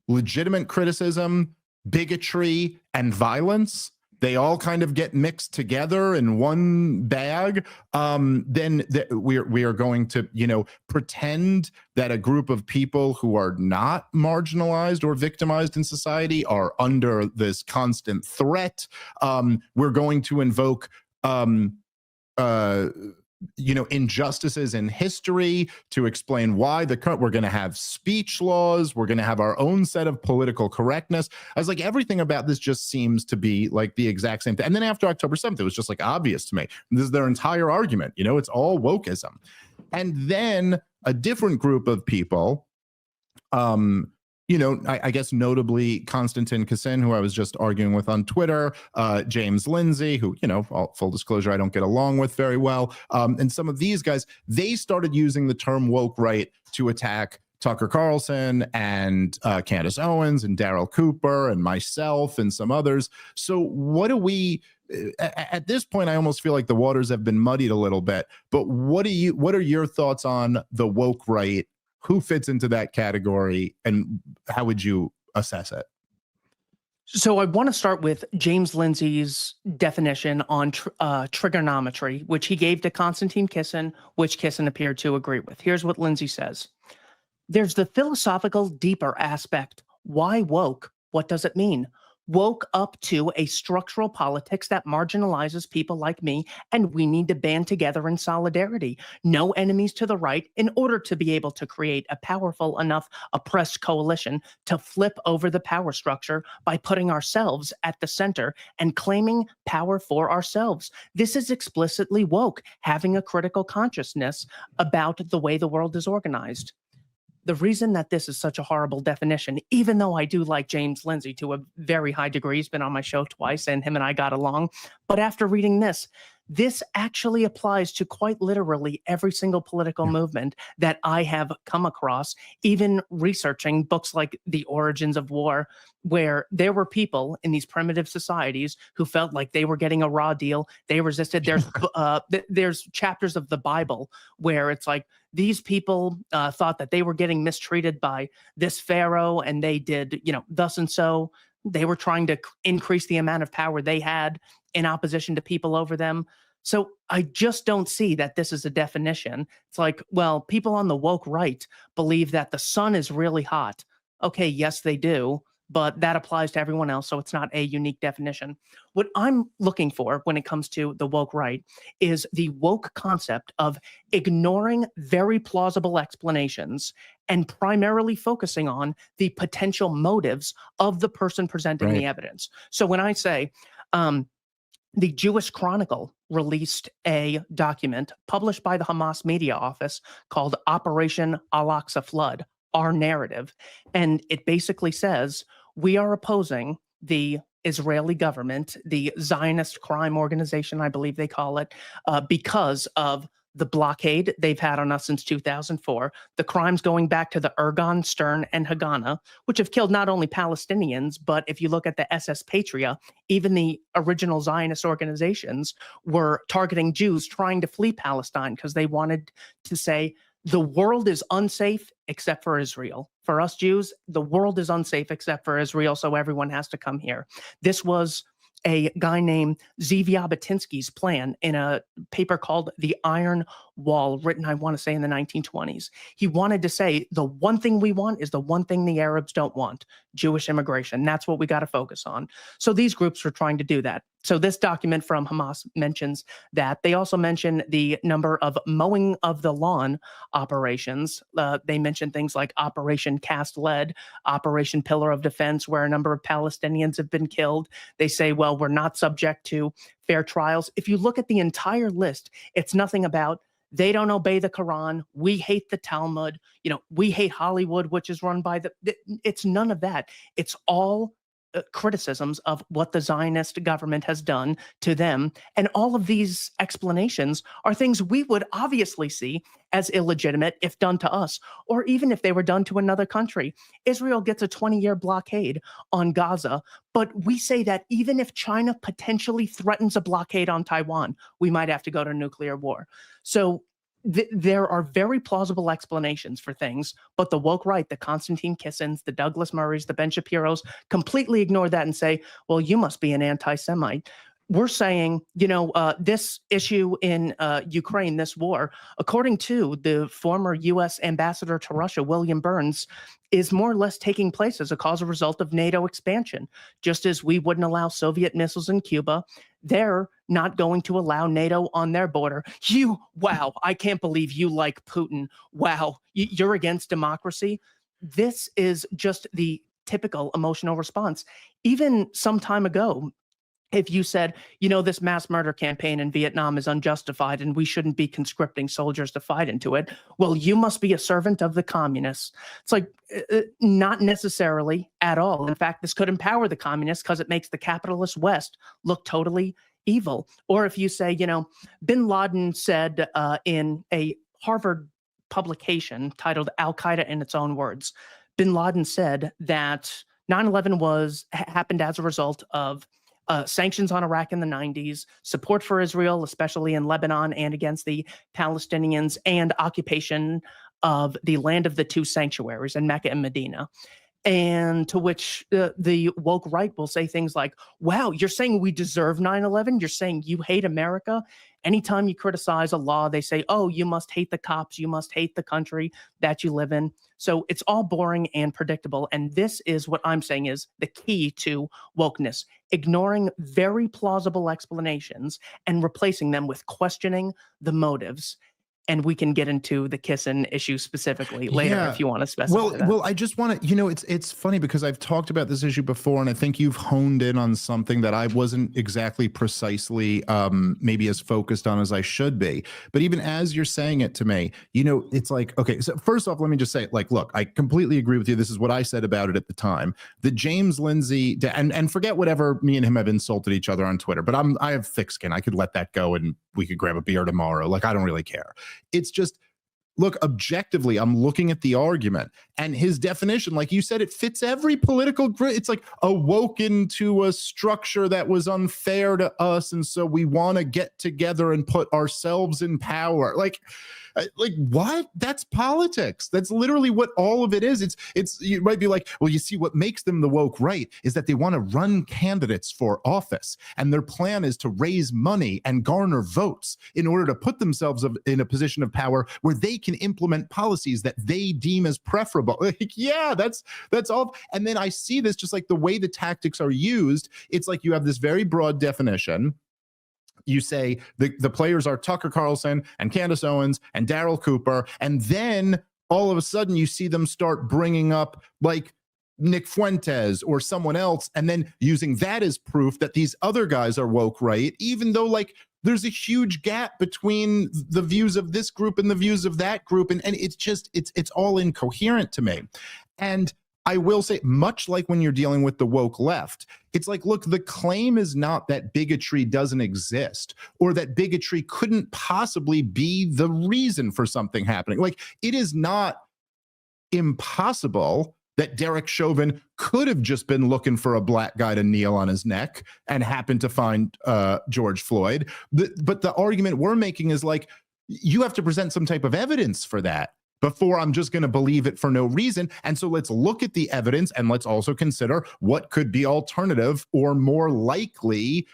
legitimate criticism, bigotry, and violence. They all kind of get mixed together in one bag. Then we are going to, pretend that a group of people who are not marginalized or victimized in society are under this constant threat. We're going to invoke injustices in history to explain why we're going to have speech laws. We're going to have our own set of political correctness. I was like, everything about this just seems to be like the exact same thing. And then after October 7th, it was just like obvious to me. This is their entire argument. It's all wokeism. And then a different group of people, I guess notably Konstantin Kasin, who I was just arguing with on Twitter, James Lindsay, who, full disclosure, I don't get along with very well. And some of these guys, they started using the term woke right to attack Tucker Carlson and Candace Owens and Daryl Cooper and myself and some others. So what do we, at this point, I almost feel like the waters have been muddied a little bit, but what are your thoughts on the woke right? Who fits into that category, and how would you assess it? So I want to start with James Lindsay's definition on trigonometry, which he gave to Konstantin Kisin, which Kisin appeared to agree with. Here's what Lindsay says. There's the philosophical, deeper aspect. Why woke? What does it mean? Woke up to a structural politics that marginalizes people like me, and we need to band together in solidarity. No enemies to the right in order to be able to create a powerful enough oppressed coalition to flip over the power structure by putting ourselves at the center and claiming power for ourselves. This is explicitly woke, having a critical consciousness about the way the world is organized. The reason that this is such a horrible definition, even though I do like James Lindsay to a very high degree, he's been on my show twice and him and I got along, but after reading this actually applies to quite literally every single political movement that I have come across, even researching books like The Origins of War, where there were people in these primitive societies who felt like they were getting a raw deal. They resisted. There's chapters of the Bible where it's like these people thought that they were getting mistreated by this pharaoh, and they did, thus and so. They were trying to increase the amount of power they had in opposition to people over them. So I just don't see that this is a definition. It's like, well, people on the woke right believe that the sun is really hot. Okay, yes, they do, but that applies to everyone else, so it's not a unique definition. What I'm looking for when it comes to the woke right is the woke concept of ignoring very plausible explanations and primarily focusing on the potential motives of the person presenting the evidence. So when I say the Jewish Chronicle released a document published by the Hamas media office called Operation Al-Aqsa Flood, Our Narrative. And it basically says, we are opposing the Israeli government, the Zionist crime organization, I believe they call it, because of the blockade they've had on us since 2004, the crimes going back to the Ergon, Stern, and Haganah, which have killed not only Palestinians, but if you look at the SS Patria, even the original Zionist organizations were targeting Jews trying to flee Palestine because they wanted to say, the world is unsafe except for Israel. For us Jews, the world is unsafe except for Israel, so everyone has to come here. This was a guy named Zev Jabotinsky's plan in a paper called The Iron wall written, I want to say, in the 1920s. He wanted to say the one thing we want is the one thing the Arabs don't want: Jewish immigration. That's what we got to focus on. So these groups were trying to do that. So this document from Hamas mentions that. They also mention the number of mowing of the lawn operations. They mention things like Operation Cast Lead, Operation Pillar of Defense, where a number of Palestinians have been killed. They say, well, we're not subject to fair trials. If you look at the entire list, it's nothing about they don't obey the Quran, we hate the Talmud, we hate Hollywood, which is run by it's none of that. It's all criticisms of what the Zionist government has done to them. And all of these explanations are things we would obviously see as illegitimate if done to us, or even if they were done to another country. Israel gets a 20-year blockade on Gaza, but we say that even if China potentially threatens a blockade on Taiwan, we might have to go to nuclear war. So there are very plausible explanations for things, but the woke right, the Konstantin Kissins, the Douglas Murrays, the Ben Shapiros, completely ignore that and say, well, you must be an anti-Semite. We're saying, this issue in Ukraine, this war, according to the former U.S. ambassador to Russia, William Burns, is more or less taking place as a cause or result of NATO expansion. Just as we wouldn't allow Soviet missiles in Cuba, they're not going to allow NATO on their border. Wow, I can't believe you like Putin. Wow, you're against democracy. This is just the typical emotional response. Even some time ago, if you said, this mass murder campaign in Vietnam is unjustified and we shouldn't be conscripting soldiers to fight into it, well, you must be a servant of the communists. It's like, not necessarily at all. In fact, this could empower the communists because it makes the capitalist West look totally evil. Or if you say, bin Laden said in a Harvard publication titled Al-Qaeda in its own words, bin Laden said that 9/11 happened as a result of sanctions on Iraq in the 90s, support for Israel, especially in Lebanon and against the Palestinians, and occupation of the land of the two sanctuaries in Mecca and Medina. And to which the woke right will say things like, wow, you're saying we deserve 9/11? You're saying you hate America? Anytime you criticize a law, they say, oh, you must hate the cops. You must hate the country that you live in. So it's all boring and predictable. And this is what I'm saying is the key to wokeness: ignoring very plausible explanations and replacing them with questioning the motives. And we can get into the Kissin issue specifically later if you want to specify that. Well, I just want to, it's funny because I've talked about this issue before, and I think you've honed in on something that I wasn't exactly precisely maybe as focused on as I should be. But even as you're saying it to me, it's like, okay, so first off, let me just say, like, look, I completely agree with you. This is what I said about it at the time. The James Lindsay, and forget whatever me and him have insulted each other on Twitter, but I have thick skin. I could let that go and we could grab a beer tomorrow. Like, I don't really care. It's just, look, objectively, I'm looking at the argument and his definition, like you said, it fits every political group. It's like awoken to a structure that was unfair to us. And so we want to get together and put ourselves in power. Like what? That's politics. That's literally what all of it is. It's you might be like, well, you see, what makes them the woke right is that they want to run candidates for office, and their plan is to raise money and garner votes in order to put themselves in a position of power where they can implement policies that they deem as preferable. Like, yeah, that's all. And then I see this just like the way the tactics are used. It's like you have this very broad definition. You say the players are Tucker Carlson and Candace Owens and Daryl Cooper, and then all of a sudden you see them start bringing up like Nick Fuentes or someone else, and then using that as proof that these other guys are woke right, even though like there's a huge gap between the views of this group and the views of that group, and it's just it's all incoherent to me. And I will say, much like when you're dealing with the woke left, it's like, look, the claim is not that bigotry doesn't exist or that bigotry couldn't possibly be the reason for something happening. Like, it is not impossible that Derek Chauvin could have just been looking for a black guy to kneel on his neck and happened to find George Floyd. But the argument we're making is like, you have to present some type of evidence for that before I'm just going to believe it for no reason. And so let's look at the evidence and let's also consider what could be alternative or more likely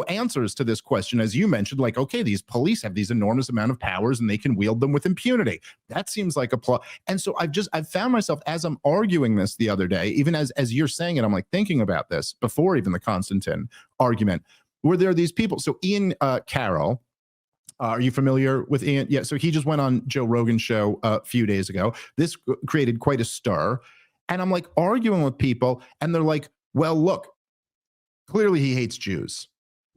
answers to this question, as you mentioned, like, okay, these police have these enormous amount of powers and they can wield them with impunity. That seems like a plot. And so I've found myself, as I'm arguing this the other day, even as you're saying it, I'm like thinking about this before even the Constantine argument, where there are these people. So Ian Carroll, are you familiar with Ian? Yeah. So he just went on Joe Rogan's show a few days ago. This created quite a stir. And I'm like arguing with people and they're like, well, look, clearly he hates Jews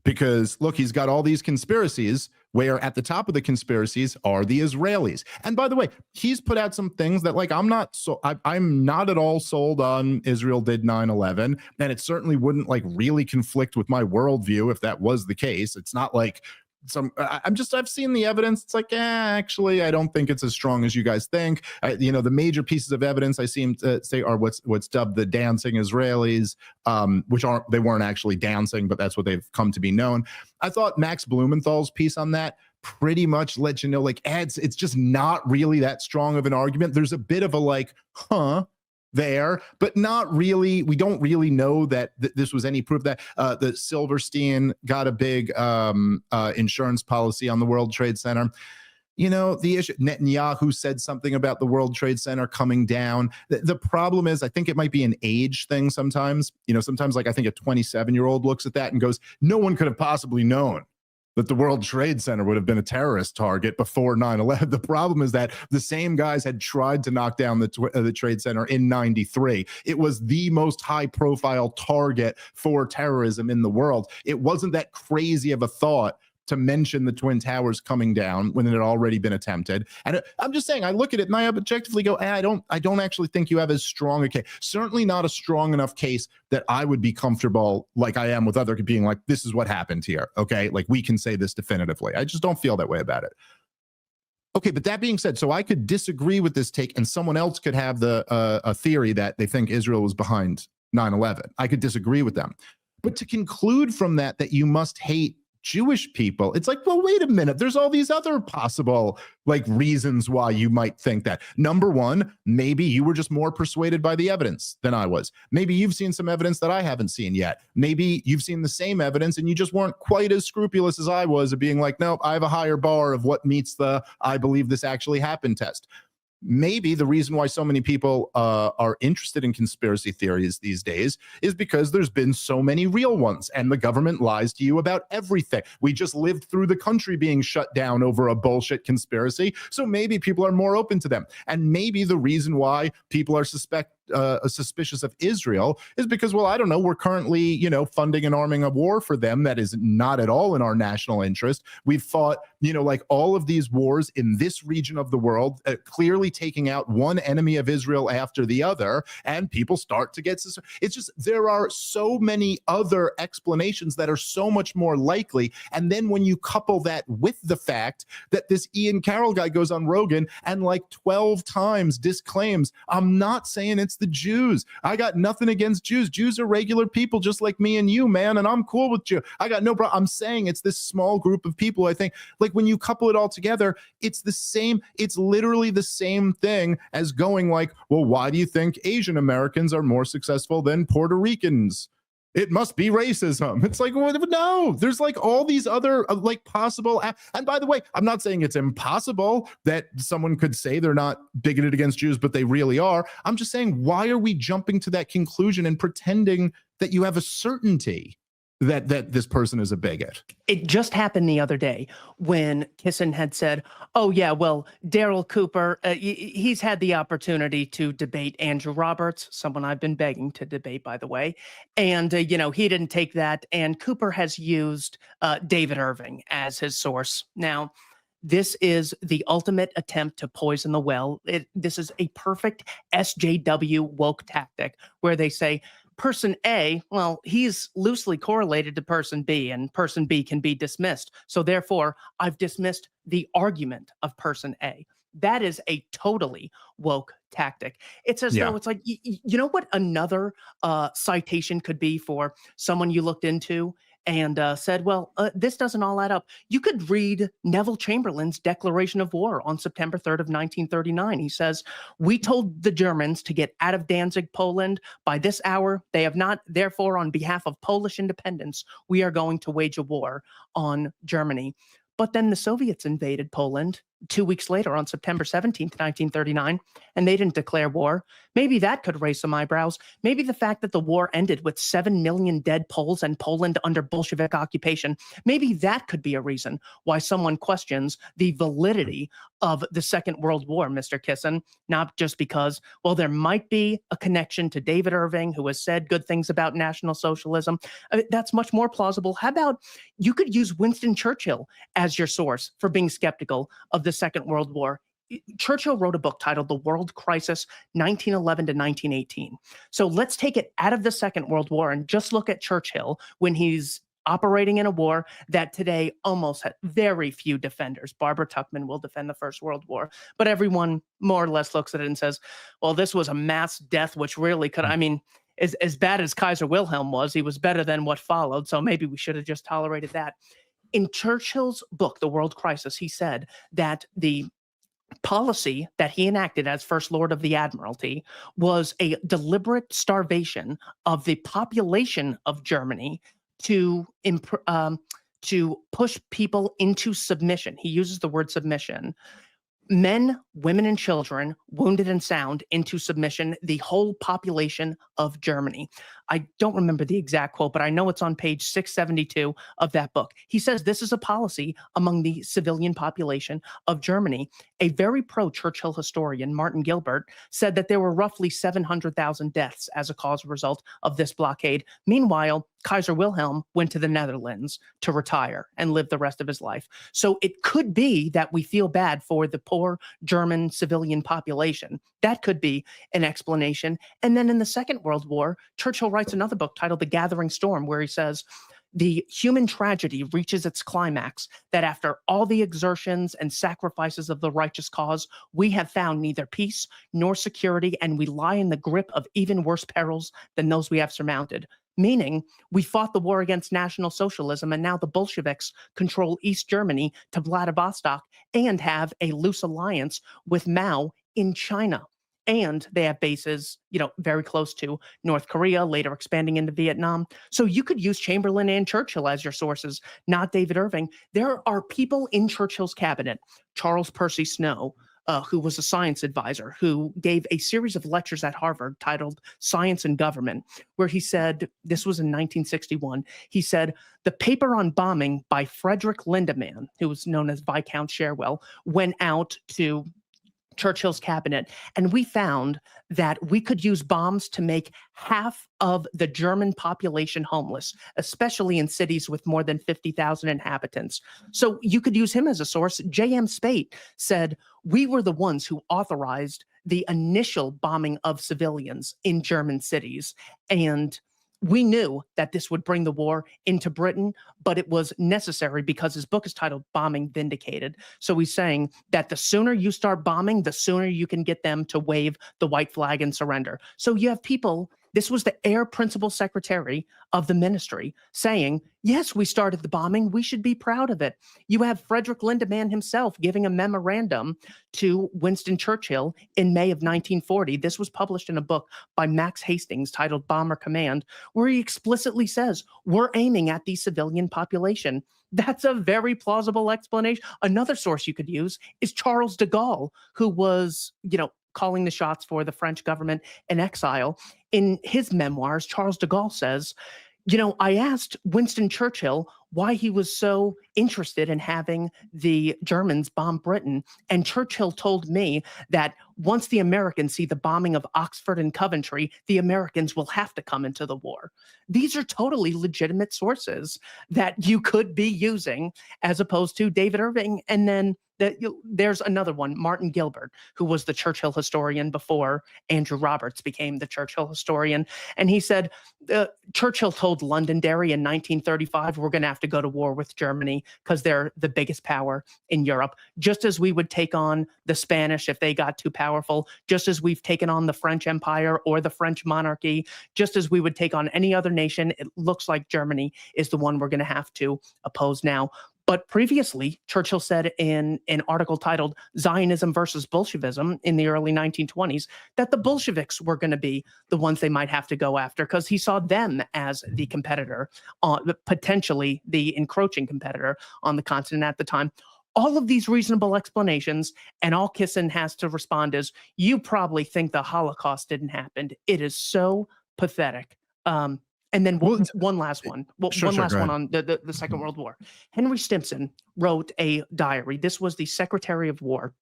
because look, he's got all these conspiracies where at the top of the conspiracies are the Israelis. And by the way, he's put out some things that like, I'm not at all sold on Israel did 9/11. And it certainly wouldn't like really conflict with my worldview if that was the case. It's not like I've seen the evidence. It's like, actually, I don't think it's as strong as you guys think. The major pieces of evidence I seem to say are what's dubbed the dancing Israelis, which they weren't actually dancing, but that's what they've come to be known. I thought Max Blumenthal's piece on that pretty much let you know, like, it's just not really that strong of an argument. There's a bit of a like, there, but not really. We don't really know that this was any proof that the Silverstein got a big insurance policy on the World Trade Center. The issue, Netanyahu said something about the World Trade Center coming down. The problem is, I think it might be an age thing sometimes. Sometimes like I think a 27-year-old looks at that and goes, no one could have possibly known that the World Trade Center would have been a terrorist target before 9/11. The problem is that the same guys had tried to knock down the Trade Center in 93. It was the most high-profile target for terrorism in the world. It wasn't that crazy of a thought to mention the Twin Towers coming down when it had already been attempted. And I'm just saying, I look at it and I objectively go, I don't actually think you have as strong a case. Certainly not a strong enough case that I would be comfortable like I am with other being like, this is what happened here. Okay. Like we can say this definitively. I just don't feel that way about it. Okay. But that being said, so I could disagree with this take and someone else could have a theory that they think Israel was behind 9/11. I could disagree with them. But to conclude from that you must hate Jewish people, it's like, well, wait a minute. There's all these other possible like reasons why you might think that. Number one, maybe you were just more persuaded by the evidence than I was. Maybe you've seen some evidence that I haven't seen yet. Maybe you've seen the same evidence and you just weren't quite as scrupulous as I was of being like, nope, I have a higher bar of what meets the I believe this actually happened test. Maybe the reason why so many people are interested in conspiracy theories these days is because there's been so many real ones and the government lies to you about everything. We just lived through the country being shut down over a bullshit conspiracy. So maybe people are more open to them. And maybe the reason why people are suspicious of Israel is because, well, I don't know, we're currently, funding and arming a war for them that is not at all in our national interest. We've fought, like all of these wars in this region of the world, clearly taking out one enemy of Israel after the other, and people start to get, it's just, there are so many other explanations that are so much more likely. And then when you couple that with the fact that this Ian Carroll guy goes on Rogan and like 12 times disclaims, I'm not saying it's the Jews. I got nothing against Jews. Jews are regular people just like me and you, man, and I'm cool with you. I got no problem. I'm saying it's this small group of people. I think like when you couple it all together, it's the same, it's literally the same thing as going like, well, why do you think Asian Americans are more successful than Puerto Ricans? It must be racism. It's like, well, no, there's like all these other like possible. And by the way, I'm not saying it's impossible that someone could say they're not bigoted against Jews, but they really are. I'm just saying, why are we jumping to that conclusion and pretending that you have a certainty that this person is a bigot? It just happened the other day when Kissen had said, oh, yeah, well, Daryl Cooper, he's had the opportunity to debate Andrew Roberts, someone I've been begging to debate, by the way. And, he didn't take that. And Cooper has used David Irving as his source. Now, this is the ultimate attempt to poison the well. This is a perfect SJW woke tactic where they say, person A, well, he's loosely correlated to person B, and person B can be dismissed. So therefore, I've dismissed the argument of person A. That is a totally woke tactic. It's as though it's like, you know what another citation could be for someone you looked into and said, well, this doesn't all add up. You could read Neville Chamberlain's declaration of war on September 3rd of 1939. He says, we told the Germans to get out of Danzig, Poland. By this hour, they have not. Therefore, on behalf of Polish independence, we are going to wage a war on Germany. But then the Soviets invaded Poland 2 weeks later on September 17th, 1939, and they didn't declare war. Maybe that could raise some eyebrows. Maybe the fact that the war ended with 7 million dead Poles and Poland under Bolshevik occupation, maybe that could be a reason why someone questions the validity of the Second World War, Mr. Kissen, not just because, well, there might be a connection to David Irving, who has said good things about National Socialism. That's much more plausible. How about you could use Winston Churchill as your source for being skeptical of the Second World War? Churchill wrote a book titled The World Crisis, 1911 to 1918. So let's take it out of the Second World War and just look at Churchill when he's operating in a war that today almost had very few defenders. Barbara Tuchman will defend the First World War, but everyone more or less looks at it and says, well, this was a mass death, which really could, I mean, as bad as Kaiser Wilhelm was, he was better than what followed. So maybe we should have just tolerated that. In Churchill's book, The World Crisis, he said that the policy that he enacted as First Lord of the Admiralty was a deliberate starvation of the population of Germany to push people into submission. He uses the word submission. Men, women, and children, wounded and sound, into submission, the whole population of Germany. I don't remember the exact quote, but I know it's on page 672 of that book. He says this is a policy among the civilian population of Germany. A very pro-Churchill historian, Martin Gilbert, said that there were roughly 700,000 deaths as a cause result of this blockade. Meanwhile, Kaiser Wilhelm went to the Netherlands to retire and live the rest of his life. So it could be that we feel bad for the poor German civilian population. That could be an explanation. And then in the Second World War, Churchill writes another book titled The Gathering Storm, where he says, the human tragedy reaches its climax that after all the exertions and sacrifices of the righteous cause, we have found neither peace nor security, and we lie in the grip of even worse perils than those we have surmounted. Meaning, we fought the war against National Socialism, and now the Bolsheviks control East Germany to Vladivostok and have a loose alliance with Mao in China. And they have bases, very close to North Korea, later expanding into Vietnam. So you could use Chamberlain and Churchill as your sources, not David Irving. There are people in Churchill's cabinet, Charles Percy Snow, who was a science advisor, who gave a series of lectures at Harvard titled Science and Government, where he said, this was in 1961, he said, the paper on bombing by Frederick Lindemann, who was known as Viscount Cherwell, went out to Churchill's cabinet, and we found that we could use bombs to make half of the German population homeless, especially in cities with more than 50,000 inhabitants. So you could use him as a source. J.M. Spate said, we were the ones who authorized the initial bombing of civilians in German cities, and we knew that this would bring the war into Britain, but it was necessary because his book is titled Bombing Vindicated. So he's saying that the sooner you start bombing, the sooner you can get them to wave the white flag and surrender. So you have people, this was the Air Principal Secretary of the ministry saying, yes, we started the bombing. We should be proud of it. You have Frederick Lindemann himself giving a memorandum to Winston Churchill in May of 1940. This was published in a book by Max Hastings titled Bomber Command, where he explicitly says, we're aiming at the civilian population. That's a very plausible explanation. Another source you could use is Charles de Gaulle, who was, calling the shots for the French government in exile. In his memoirs, Charles de Gaulle says, I asked Winston Churchill why he was so interested in having the Germans bomb Britain. And Churchill told me that once the Americans see the bombing of Oxford and Coventry, the Americans will have to come into the war. These are totally legitimate sources that you could be using as opposed to David Irving. And then there's another one, Martin Gilbert, who was the Churchill historian before Andrew Roberts became the Churchill historian. And he said, Churchill told Londonderry in 1935, we're going to have to go to war with Germany because they're the biggest power in Europe, just as we would take on the Spanish if they got too powerful powerful, just as we've taken on the French Empire or the French monarchy, just as we would take on any other nation. It looks like Germany is the one we're going to have to oppose now. But previously, Churchill said in an article titled Zionism versus Bolshevism in the early 1920s that the Bolsheviks were going to be the ones they might have to go after because he saw them as the competitor, potentially the encroaching competitor on the continent at the time. All of these reasonable explanations, and all Kisin has to respond is, you probably think the Holocaust didn't happen. It is so pathetic. And then one last one. One last one on the Second World War. Henry Stimson wrote a diary. This was the Secretary of War.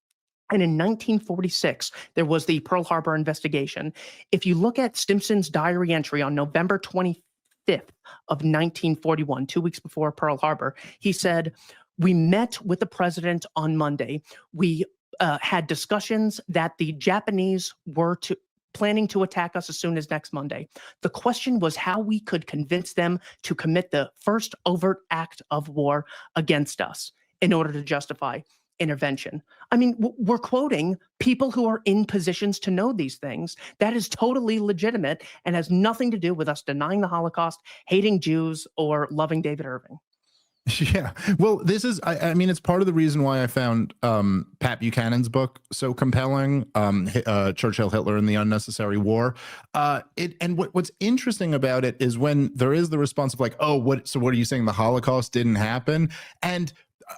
And in 1946, there was the Pearl Harbor investigation. If you look at Stimson's diary entry on November 25th of 1941, 2 weeks before Pearl Harbor, he said, "We met with the president on Monday. We had discussions that the Japanese were planning to attack us as soon as next Monday. The question was how we could convince them to commit the first overt act of war against us in order to justify intervention." I mean, we're quoting people who are in positions to know these things. That is totally legitimate and has nothing to do with us denying the Holocaust, hating Jews, or loving David Irving. Yeah, well, this is, I mean, it's part of the reason why I found Pat Buchanan's book so compelling, Churchill, Hitler, and the Unnecessary War. What's interesting about it is when there is the response of like, oh, so what are you saying? The Holocaust didn't happen? And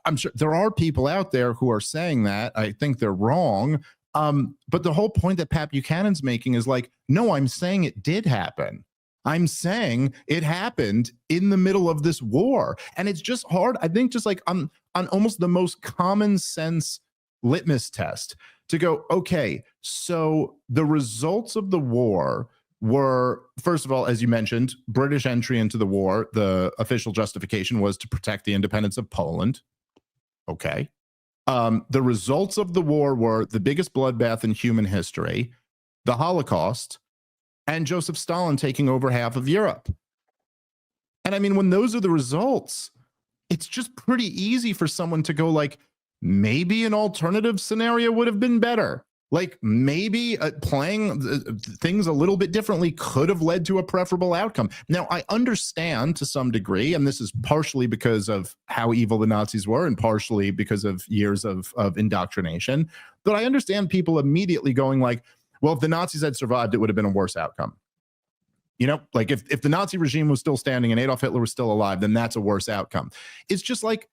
I'm sure there are people out there who are saying that. I think they're wrong. But the whole point that Pat Buchanan's making is like, no, I'm saying it did happen. I'm saying it happened in the middle of this war. And it's just hard, I think, just like on almost the most common sense litmus test to go, okay, so the results of the war were, first of all, as you mentioned, British entry into the war. The official justification was to protect the independence of Poland. Okay. The results of the war were the biggest bloodbath in human history, the Holocaust, and Joseph Stalin taking over half of Europe. And I mean, when those are the results, it's just pretty easy for someone to go like, maybe an alternative scenario would have been better. Like maybe playing things a little bit differently could have led to a preferable outcome. Now, I understand to some degree, and this is partially because of how evil the Nazis were and partially because of years of indoctrination, but I understand people immediately going like, well, if the Nazis had survived, it would have been a worse outcome. You know, like if the Nazi regime was still standing and Adolf Hitler was still alive, then that's a worse outcome. It's just like,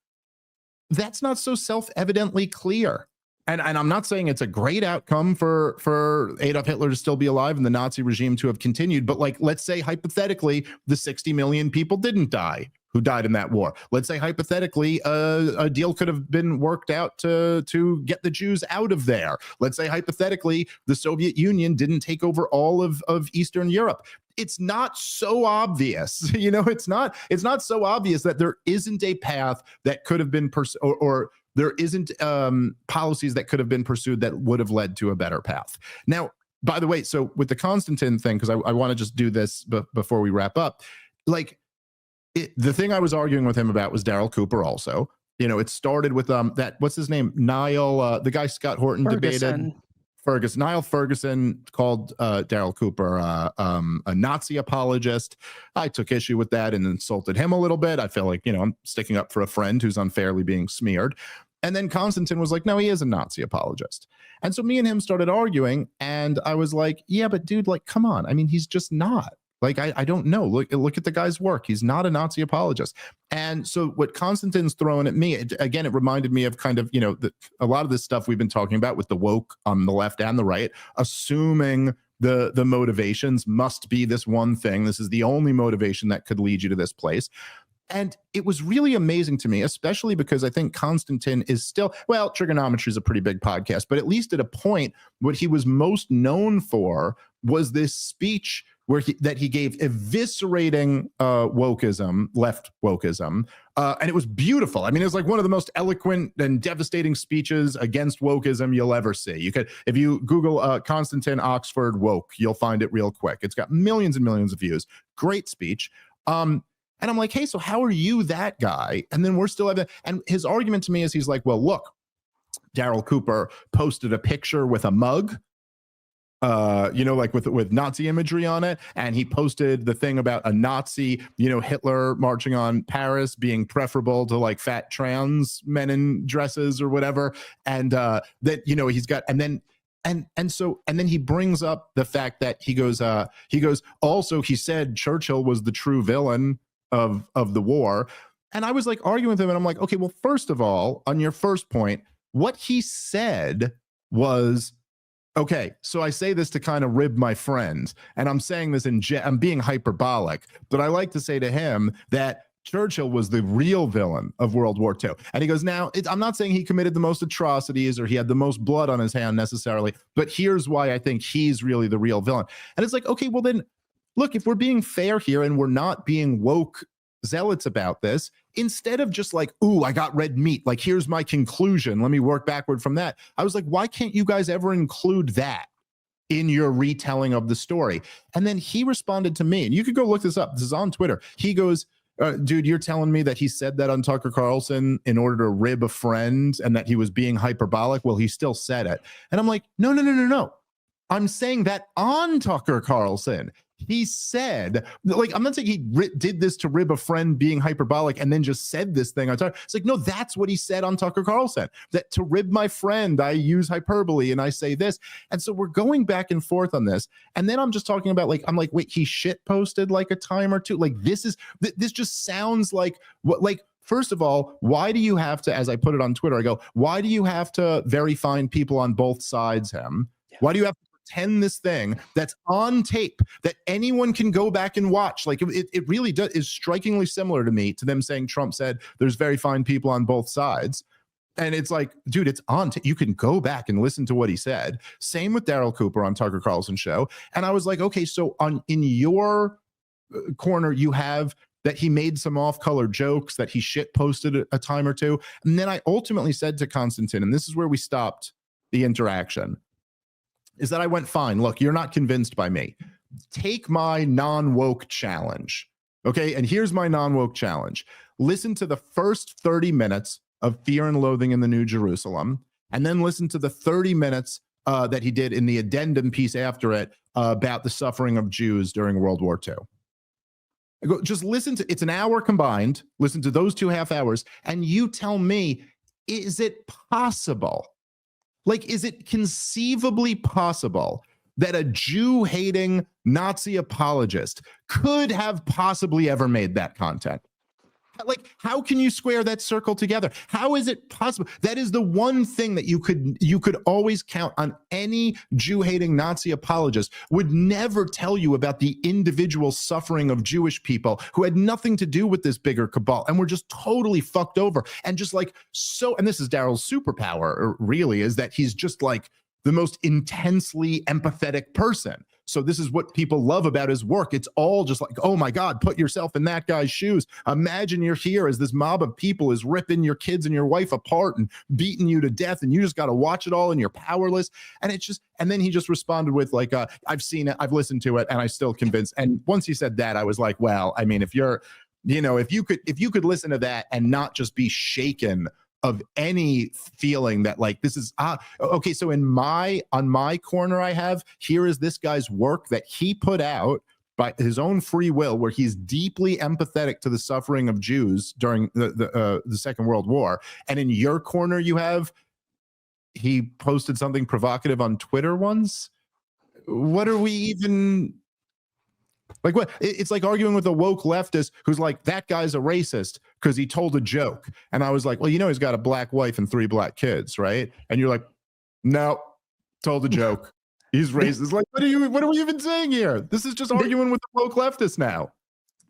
that's not so self-evidently clear. And I'm not saying it's a great outcome for Adolf Hitler to still be alive and the Nazi regime to have continued. But like, let's say hypothetically, the 60 million people didn't die who died in that war. Let's say hypothetically, a deal could have been worked out to get the Jews out of there. Let's say hypothetically, the Soviet Union didn't take over all of Eastern Europe. It's not so obvious, you know, it's not so obvious that there isn't a path that could have been or there isn't policies that could have been pursued that would have led to a better path. Now, by the way, so with the Constantine thing, because I want to just do this before we wrap up, like the thing I was arguing with him about was Daryl Cooper also. You know, it started with that, what's his name? Niall, the guy Scott Horton debated. Niall Ferguson called Daryl Cooper a Nazi apologist. I took issue with that and insulted him a little bit. I feel like, you know, I'm sticking up for a friend who's unfairly being smeared. And then Constantine was like, no, he is a Nazi apologist. And so me and him started arguing, and I was like, yeah, but dude, like, come on. I mean, he's just not. Like, I don't know. Look at the guy's work. He's not a Nazi apologist. And so what Constantine's throwing at me, again, it reminded me of kind of, you know, a lot of this stuff we've been talking about with the woke on the left and the right, assuming the motivations must be this one thing. This is the only motivation that could lead you to this place. And it was really amazing to me, especially because I think Constantine is still, well, Trigonometry is a pretty big podcast, but at least at a point, what he was most known for was this speech that he gave eviscerating wokeism, left wokeism, and it was beautiful. I mean, it was like one of the most eloquent and devastating speeches against wokeism you'll ever see. You could, if you Google Constantine Oxford woke, you'll find it real quick. It's got millions and millions of views. Great speech. And I'm like, hey, so how are you that guy? And then we're still having, and his argument to me is he's like, well, look, Daryl Cooper posted a picture with a mug you know, like with Nazi imagery on it, and he posted the thing about a Nazi, you know, Hitler marching on Paris being preferable to like fat trans men in dresses or whatever, and that, you know, he's got, and then and then he brings up the fact that he goes also he said Churchill was the true villain of the war, and I was like arguing with him, and I'm like, okay, well, first of all, on your first point, what he said was, okay, so I say this to kind of rib my friends, and I'm saying this I'm being hyperbolic, but I like to say to him that Churchill was the real villain of World War II. And he goes, now, I'm not saying he committed the most atrocities or he had the most blood on his hand necessarily, but here's why I think he's really the real villain. And it's like, okay, well then, look, if we're being fair here and we're not being woke zealots about this, instead of just like, ooh, I got red meat, like here's my conclusion, let me work backward from that, I was like, why can't you guys ever include that in your retelling of the story? And then he responded to me, and you could go look this up, this is on Twitter. He goes, dude, you're telling me that he said that on Tucker Carlson in order to rib a friend and that he was being hyperbolic? Well, he still said it. And I'm like, no. I'm saying that on Tucker Carlson, he said, like, I'm not saying he did this to rib a friend being hyperbolic and then just said this thing on Tucker. It's like, no, that's what he said on Tucker Carlson, that to rib my friend, I use hyperbole and I say this. And so we're going back and forth on this. And then I'm just talking about, like, I'm like, wait, he shit posted like a time or two. Like, this just sounds like what, like, first of all, why do you have to, as I put it on Twitter, I go, why do you have to very fine people on both sides him? Why do you have to pretend this thing that's on tape that anyone can go back and watch? Like it really is strikingly similar to me to them saying Trump said there's very fine people on both sides. And it's like, dude, it's on tape. You can go back and listen to what he said. Same with Daryl Cooper on Tucker Carlson's show. And I was like, okay, so in your corner, you have that he made some off-color jokes, that he shit posted a time or two. And then I ultimately said to Konstantin, and this is where we stopped the interaction, is that I went, fine, look, you're not convinced by me. Take my non-woke challenge, okay? And here's my non-woke challenge. Listen to the first 30 minutes of Fear and Loathing in the New Jerusalem, and then listen to the 30 minutes that he did in the addendum piece after it about the suffering of Jews during World War II. I go, just listen to, it's an hour combined, listen to those 2.5 hours, and you tell me, is it possible? Like, is it conceivably possible that a Jew-hating Nazi apologist could have possibly ever made that content? Like, how can you square that circle together? How is it possible? That is the one thing that you could always count on. Any Jew-hating Nazi apologist would never tell you about the individual suffering of Jewish people who had nothing to do with this bigger cabal and were just totally fucked over. And just like, so, and this is Daryl's superpower, really, is that he's just like the most intensely empathetic person. So this is what people love about his work. It's all just like, oh my God, put yourself in that guy's shoes. Imagine you're here as this mob of people is ripping your kids and your wife apart and beating you to death, and you just got to watch it all and you're powerless. And it's just, and then he just responded with like, I've seen it, I've listened to it, and I'm still convinced. And once he said that, I was like, well, I mean, if you're, you know, if you could listen to that and not just be shaken of any feeling that like this is okay, so on my corner, I have, here is this guy's work that he put out by his own free will, where he's deeply empathetic to the suffering of Jews during the Second World War. And in your corner, you have, he posted something provocative on Twitter once. What are we even like? What, it's like arguing with a woke leftist who's like, that guy's a racist because he told a joke. And I was like, well, you know, he's got a black wife and 3 black kids, right? And you're like, no, told a joke. He's racist. Like, what are we even saying here? This is just arguing with the woke leftist now.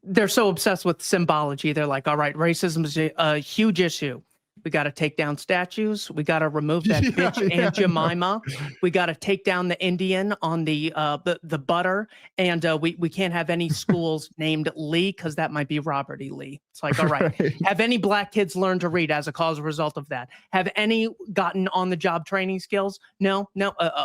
They're so obsessed with symbology. They're like, all right, racism is a huge issue. We got to take down statues. We got to remove that bitch Aunt Jemima. We got to take down the Indian on the butter, and we can't have any schools named Lee because that might be Robert E. Lee. It's like, all right, have any black kids learned to read as a cause result of that? Have any gotten on the job training skills? No.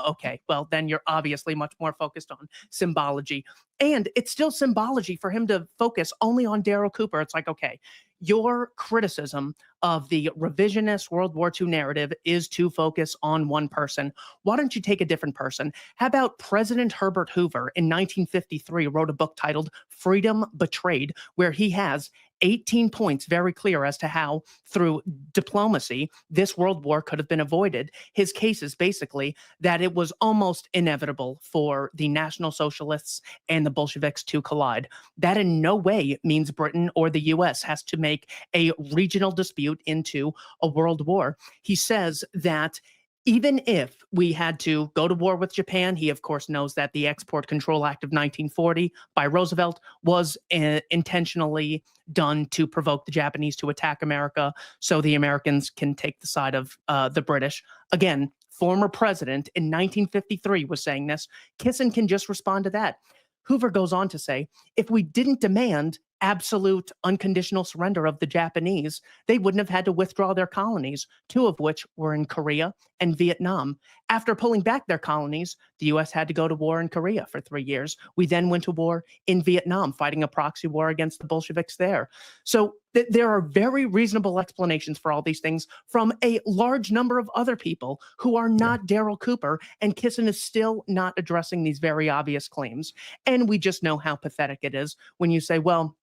Okay, well then you're obviously much more focused on symbology, and it's still symbology for him to focus only on Daryl Cooper. It's like, okay, your criticism of the revisionist World War II narrative is to focus on one person. Why don't you take a different person? How about President Herbert Hoover in 1953 wrote a book titled Freedom Betrayed, where he has 18 points very clear as to how, through diplomacy, this world war could have been avoided. His case is basically that it was almost inevitable for the National Socialists and the Bolsheviks to collide. That in no way means Britain or the US has to make a regional dispute into a world war. He says that even if we had to go to war with Japan, he of course knows that the Export Control Act of 1940 by Roosevelt was intentionally done to provoke the Japanese to attack America so the Americans can take the side of the British. Again, former president in 1953 was saying this. Kissinger can just respond to that. Hoover goes on to say, if we didn't demand absolute unconditional surrender of the Japanese, they wouldn't have had to withdraw their colonies, two of which were in Korea and Vietnam. After pulling back their colonies, the US had to go to war in Korea for 3 years. We then went to war in Vietnam, fighting a proxy war against the Bolsheviks there. So there are very reasonable explanations for all these things from a large number of other people who are not Daryl Cooper, and Kissinger is still not addressing these very obvious claims. And we just know how pathetic it is when you say, well,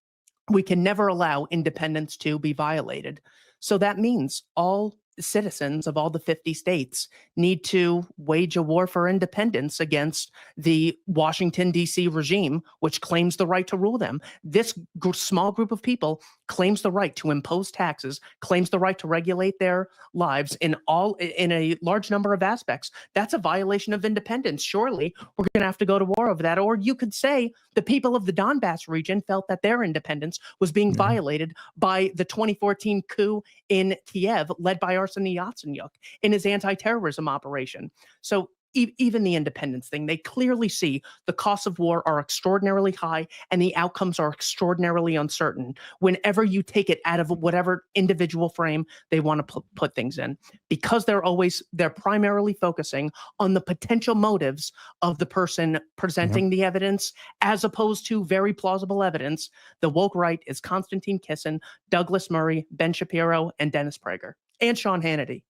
we can never allow independence to be violated. So that means all citizens of all the 50 states need to wage a war for independence against the Washington, D.C. regime, which claims the right to rule them. This small group of people claims the right to impose taxes, claims the right to regulate their lives in a large number of aspects. That's a violation of independence. Surely we're going to have to go to war over that. Or you could say the people of the Donbass region felt that their independence was being violated by the 2014 coup in Kiev, led by Arseniy Yatsenyuk in his anti-terrorism operation. So even the independence thing, they clearly see the costs of war are extraordinarily high and the outcomes are extraordinarily uncertain whenever you take it out of whatever individual frame they want to put things in, because they're primarily focusing on the potential motives of the person presenting the evidence as opposed to very plausible evidence. The woke right is Konstantin Kisin, Douglas Murray, Ben Shapiro, and Dennis Prager, and Sean Hannity.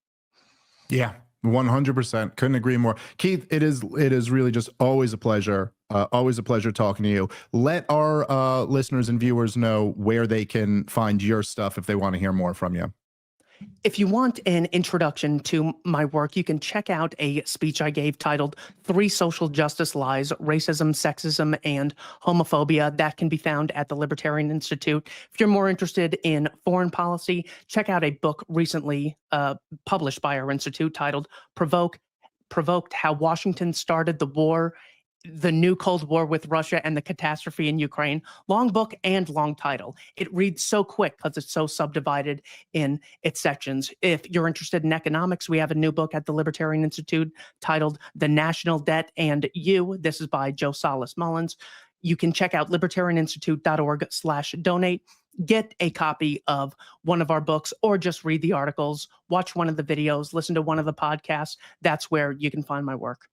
Yeah. 100%. Couldn't agree more. Keith, it is really just always a pleasure. Always a pleasure talking to you. Let our listeners and viewers know where they can find your stuff if they want to hear more from you. If you want an introduction to my work, you can check out a speech I gave titled 3 Social Justice Lies, Racism, Sexism, and Homophobia. That can be found at the Libertarian Institute. If you're more interested in foreign policy, check out a book recently published by our institute titled Provoked: How Washington Started the New Cold War with Russia and the Catastrophe in Ukraine. Long book and long title. It reads so quick because it's so subdivided in its sections. If you're interested in economics, we have a new book at the Libertarian Institute titled The National Debt and You. This is by Joe Salas Mullins. You can check out libertarianinstitute.org/donate. Get a copy of one of our books or just read the articles, watch one of the videos, listen to one of the podcasts. That's where you can find my work.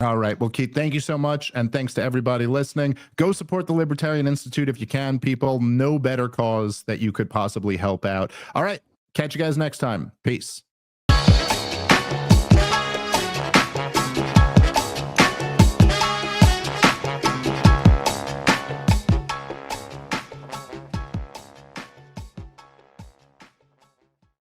All right. Well, Keith, thank you so much. And thanks to everybody listening. Go support the Libertarian Institute if you can, people. No better cause that you could possibly help out. All right. Catch you guys next time. Peace.